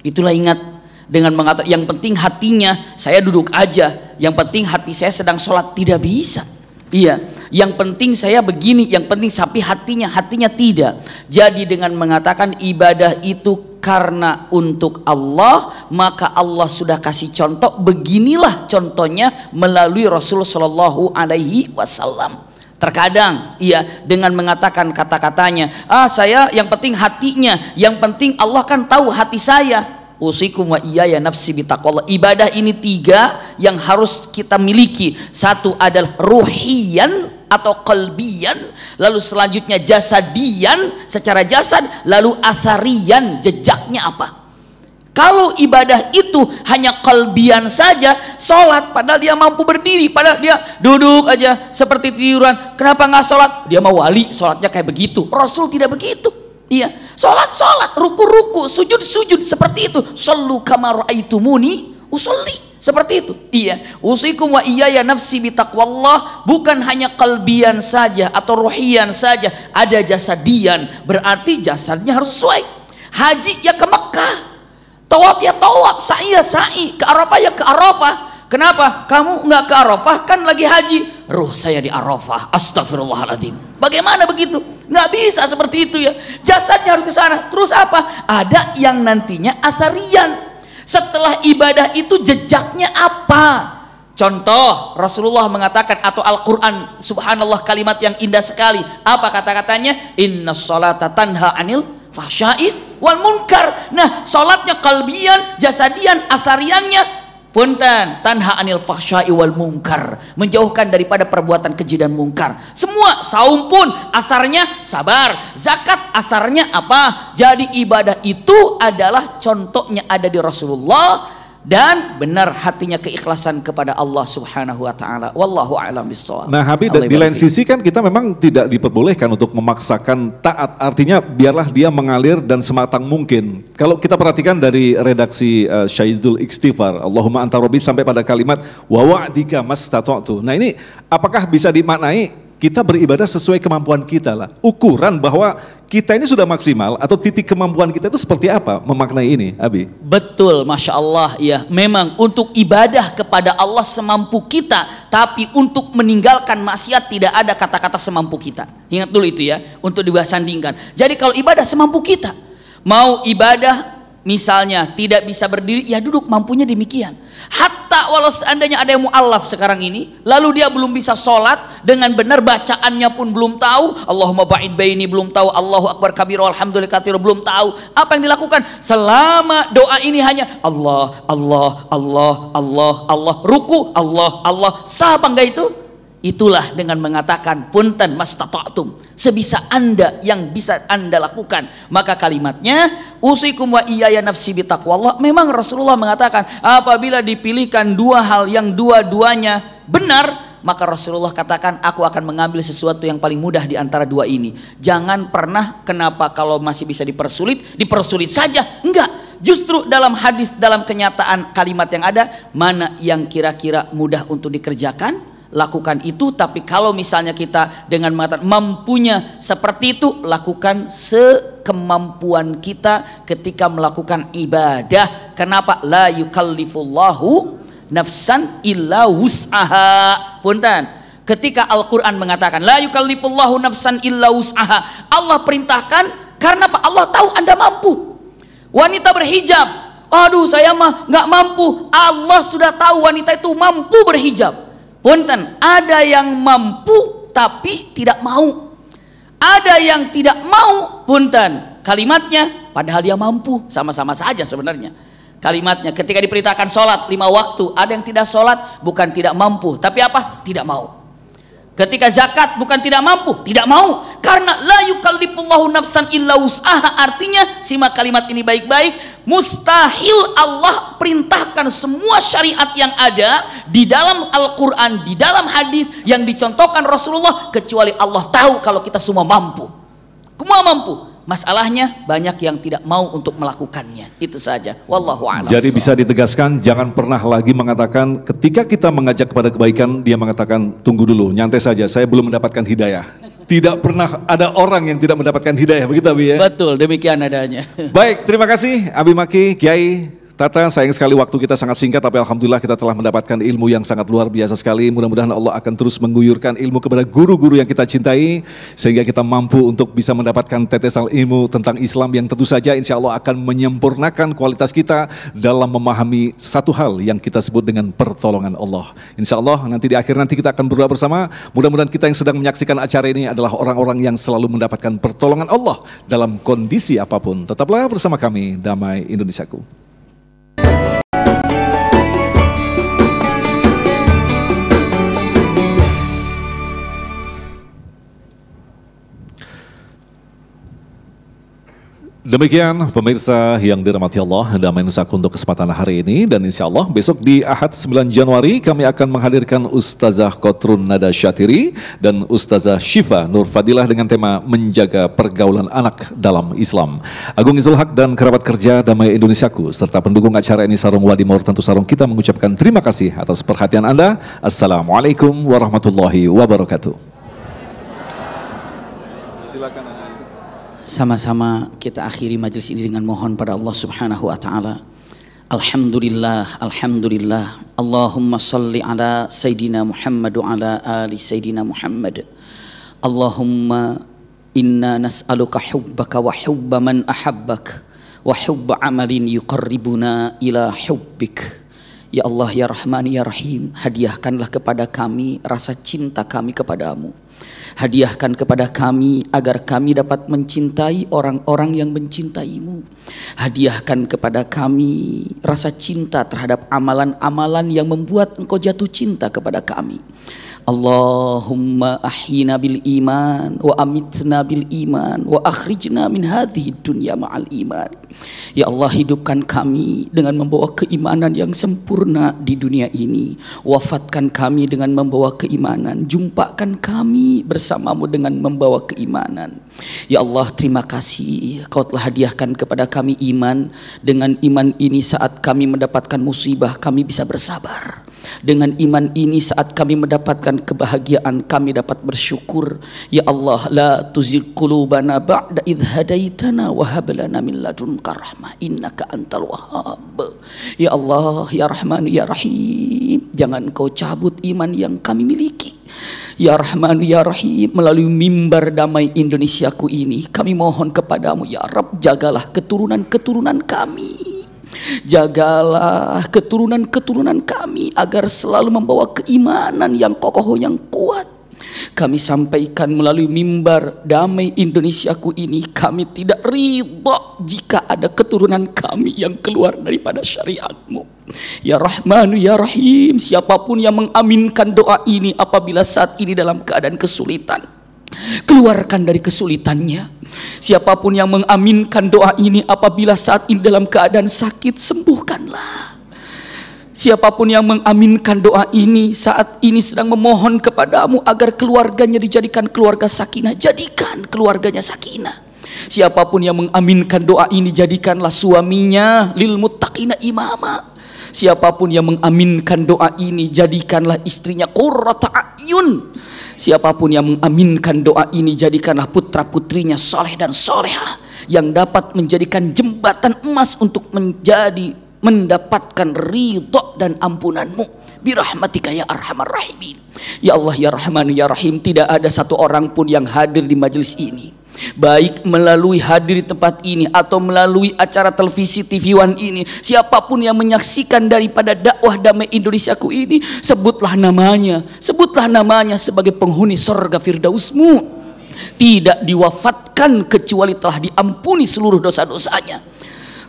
Itulah ingat dengan mengatakan yang penting hatinya saya duduk aja, yang penting hati saya sedang sholat, tidak bisa. Iya, yang penting saya begini, yang penting tapi hatinya tidak. Jadi dengan mengatakan ibadah itu karena untuk Allah, maka Allah sudah kasih contoh. Beginilah contohnya melalui Rasulullah Shallallahu Alaihi Wasallam. Terkadang ia dengan mengatakan kata-katanya, saya yang penting hatinya, yang penting Allah kan tahu hati saya. Usikum wa iyaya nafsi bitaqwallah. Ibadah ini tiga yang harus kita miliki. Satu adalah ruhiyan atau qalbiyan, lalu selanjutnya jasadian secara jasad, lalu atharian jejaknya apa. Kalau ibadah itu hanya qalbian saja, sholat padahal dia mampu berdiri, padahal dia duduk aja seperti tiduran, kenapa nggak sholat? Dia mau wali, sholatnya kayak begitu. Rasul tidak begitu. Iya, sholat, ruku, sujud, seperti itu. Shollu kama ra'aitumuni usolli. Seperti itu. Iya. Usikum wa iyaya nafsi bitaqwallah. Bukan hanya kalbian saja atau ruhian saja, ada jasadian. Berarti jasadnya harus sesuai. Haji ya ke Mekah, tawaf ya tawaf, sa'i ya sa'i, ke Arafah ya ke Arafah. Kenapa? Kamu nggak ke Arafah kan lagi haji. Ruh saya di Arafah. Astagfirullahaladzim. Bagaimana begitu? Nggak bisa seperti itu ya. Jasadnya harus ke sana. Terus apa? Ada yang nantinya atharian. Setelah ibadah itu jejaknya apa? Contoh Rasulullah mengatakan, atau Al-Quran, subhanallah kalimat yang indah sekali. Apa kata-katanya? Inna sholata tanha anil fahsyai wal munkar. Nah, sholatnya kalbian, jasadian, athariannya punten tanha anil fahsyai wal munkar, menjauhkan daripada perbuatan keji dan mungkar. Semua. Saum pun asarnya sabar, zakat asarnya apa? Jadi ibadah itu adalah contohnya ada di Rasulullah, dan benar hatinya keikhlasan kepada Allah Subhanahu wa taala. Wallahu a'lam bishawab. Nah, Habib, di lain sisi kan kita memang tidak diperbolehkan untuk memaksakan taat. Artinya biarlah dia mengalir dan sematang mungkin. Kalau kita perhatikan dari redaksi Syahidul Istighfar, Allahumma anta rabbi, sampai pada kalimat wa wa'dika mastata'tu. Nah, ini apakah bisa dimaknai kita beribadah sesuai kemampuan kita lah. Ukuran bahwa kita ini sudah maksimal atau titik kemampuan kita itu seperti apa memaknai ini, Abi? Betul, Masya Allah ya. Memang untuk ibadah kepada Allah semampu kita, tapi untuk meninggalkan maksiat tidak ada kata-kata semampu kita. Ingat dulu itu ya, untuk dibahas sandingkan. Jadi kalau ibadah semampu kita, mau ibadah misalnya tidak bisa berdiri, ya duduk, mampunya demikian. Hatta walau seandainya ada yang mu'allaf sekarang ini, lalu dia belum bisa sholat dengan benar, bacaannya pun belum tahu, Allahumma ba'id baini belum tahu, Allahu akbar kabir walhamdulillah katsir belum tahu, apa yang dilakukan? Selama doa ini hanya Allah, Allah, Allah, Allah, Allah, ruku, Allah, Allah, sah apa enggak itu? Itulah dengan mengatakan punten mastata'tum, sebisa Anda yang bisa Anda lakukan. Maka kalimatnya usikum wa iyaya nafsi bitaqwallah. Memang Rasulullah mengatakan apabila dipilihkan dua hal yang dua-duanya benar, maka Rasulullah katakan aku akan mengambil sesuatu yang paling mudah di antara dua ini. Jangan pernah kenapa kalau masih bisa dipersulit saja. Enggak. Justru dalam hadis, dalam kenyataan kalimat yang ada, mana yang kira-kira mudah untuk dikerjakan, lakukan itu. Tapi kalau misalnya kita dengan mengatakan mampunya seperti itu, lakukan sekemampuan kita ketika melakukan ibadah. Kenapa? La yukallifullahu nafsan illa wus'aha. Punten, ketika Al-Quran mengatakan la yukallifullahu nafsan illa wus'aha, Allah perintahkan karena apa? Allah tahu Anda mampu. Wanita berhijab, aduh saya mah nggak mampu. Allah sudah tahu wanita itu mampu berhijab. Punten, ada yang mampu tapi tidak mau. Ada yang tidak mau, punten, kalimatnya padahal dia mampu, sama-sama saja sebenarnya. Kalimatnya ketika diperintahkan sholat 5 waktu, ada yang tidak sholat bukan tidak mampu, tapi apa? Tidak mau. Ketika zakat bukan tidak mampu, tidak mau. Karena la yukallifullahu nafsan illa wus'aha, artinya simak kalimat ini baik-baik, mustahil Allah perintahkan semua syariat yang ada di dalam Al-Quran, di dalam hadis yang dicontohkan Rasulullah, kecuali Allah tahu kalau kita semua mampu. Semua mampu. Masalahnya banyak yang tidak mau untuk melakukannya. Itu saja. Wallahu a'lam. Jadi bisa ditegaskan, jangan pernah lagi mengatakan ketika kita mengajak kepada kebaikan, dia mengatakan tunggu dulu, nyantai saja, saya belum mendapatkan hidayah. Tidak pernah ada orang yang tidak mendapatkan hidayah, begitu Abi ya? Betul, demikian adanya. Baik, terima kasih Abi Maki, Kiai Tata. Sayang sekali waktu kita sangat singkat, tapi alhamdulillah kita telah mendapatkan ilmu yang sangat luar biasa sekali. Mudah-mudahan Allah akan terus mengguyurkan ilmu kepada guru-guru yang kita cintai, sehingga kita mampu untuk bisa mendapatkan tetesan ilmu tentang Islam yang tentu saja insya Allah akan menyempurnakan kualitas kita dalam memahami satu hal yang kita sebut dengan pertolongan Allah. Insya Allah nanti di akhir nanti kita akan berdoa bersama. Mudah-mudahan kita yang sedang menyaksikan acara ini adalah orang-orang yang selalu mendapatkan pertolongan Allah dalam kondisi apapun. Tetaplah bersama kami, Damai Indonesiaku. Demikian pemirsa yang dirahmati Allah, Damai Nusaku untuk kesempatan hari ini, dan insya Allah besok di Ahad 9 Januari kami akan menghadirkan Ustazah Kotrun Nada Syatiri dan Ustazah Syifa Nur Fadilah dengan tema menjaga pergaulan anak dalam Islam. Agung Izul Haq dan kerabat kerja Damai Indonesiaku serta pendukung acara ini Sarung Wadimor tentu Sarung kita mengucapkan terima kasih atas perhatian Anda. Assalamualaikum warahmatullahi wabarakatuh. Silakan. Sama-sama kita akhiri majelis ini dengan mohon pada Allah Subhanahu wa taala. Alhamdulillah, alhamdulillah. Allahumma salli ala Sayyidina Muhammad wa ala ali Sayyidina Muhammad. Allahumma inna nas'aluka hubbaka wa hubba man ahabbak wa hubba amalin yuqarribuna ila hubbik. Ya Allah, ya Rahman, ya Rahim, hadiahkanlah kepada kami rasa cinta kami kepadamu. Hadiahkan kepada kami agar kami dapat mencintai orang-orang yang mencintaimu. Hadiahkan kepada kami rasa cinta terhadap amalan-amalan yang membuat engkau jatuh cinta kepada kami. Allahumma ahyina bil iman wa amitna bil iman wa akhrijna min hadhihi dunya ma'al iman. Ya Allah, hidupkan kami dengan membawa keimanan yang sempurna di dunia ini. Wafatkan kami dengan membawa keimanan. Jumpakan kami bersamamu dengan membawa keimanan. Ya Allah, terima kasih Kau telah hadiahkan kepada kami iman. Dengan iman ini saat kami mendapatkan musibah kami bisa bersabar. Dengan iman ini saat kami mendapatkan kebahagiaan kami dapat bersyukur. Ya Allah, la tuzigh qulubana ba'da idh hadaitana wa hab lana min ladunka rahmah innaka antal wahhab. Ya Allah, ya Rahman, ya Rahim, jangan Kau cabut iman yang kami miliki. Ya Rahman ya Rahim, melalui mimbar damai Indonesiaku ini kami mohon kepadamu ya Rabb, jagalah keturunan-keturunan kami, jagalah keturunan-keturunan kami agar selalu membawa keimanan yang kokoh, yang kuat. Kami sampaikan melalui mimbar damai Indonesiaku ini, kami tidak ridha jika ada keturunan kami yang keluar daripada syariat-Mu. Ya Rahman ya Rahim, siapapun yang mengaminkan doa ini apabila saat ini dalam keadaan kesulitan, keluarkan dari kesulitannya. Siapapun yang mengaminkan doa ini apabila saat ini dalam keadaan sakit, sembuhkanlah. Siapapun yang mengaminkan doa ini saat ini sedang memohon kepadamu agar keluarganya dijadikan keluarga sakinah, jadikan keluarganya sakinah. Siapapun yang mengaminkan doa ini, jadikanlah suaminya lil muttaqina imama. Siapapun yang mengaminkan doa ini, jadikanlah istrinya qurrata a'yun. Siapapun yang mengaminkan doa ini, jadikanlah putra putrinya soleh dan soleha yang dapat menjadikan jembatan emas untuk mendapatkan ridho dan ampunan-Mu birahmatika ya arhamar rahimin. Ya Allah ya Rahman ya Rahim, tidak ada satu orang pun yang hadir di majelis ini, baik melalui hadir di tempat ini atau melalui acara televisi TV One ini, siapapun yang menyaksikan daripada dakwah damai Indonesiaku ini, sebutlah namanya sebagai penghuni surga firdaus-Mu, tidak diwafatkan kecuali telah diampuni seluruh dosa-dosanya.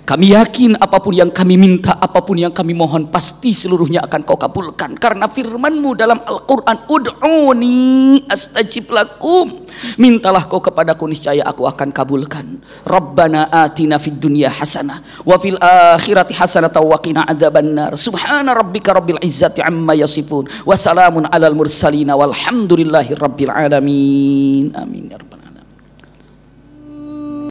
Kami yakin apapun yang kami minta, apapun yang kami mohon, pasti seluruhnya akan Kau kabulkan. Karena firman-Mu dalam Al-Quran, ud'uni astajib lakum, mintalah kau kepadaku, niscaya aku akan kabulkan. Rabbana atina fid dunya hasanah wa fil akhirati hasanah wa qina adzabannar. Subhana rabbika rabbil izzati amma yasifun wa salamun alal mursalin walhamdulillahi rabbil alamin. Amin ya rabbal alamin.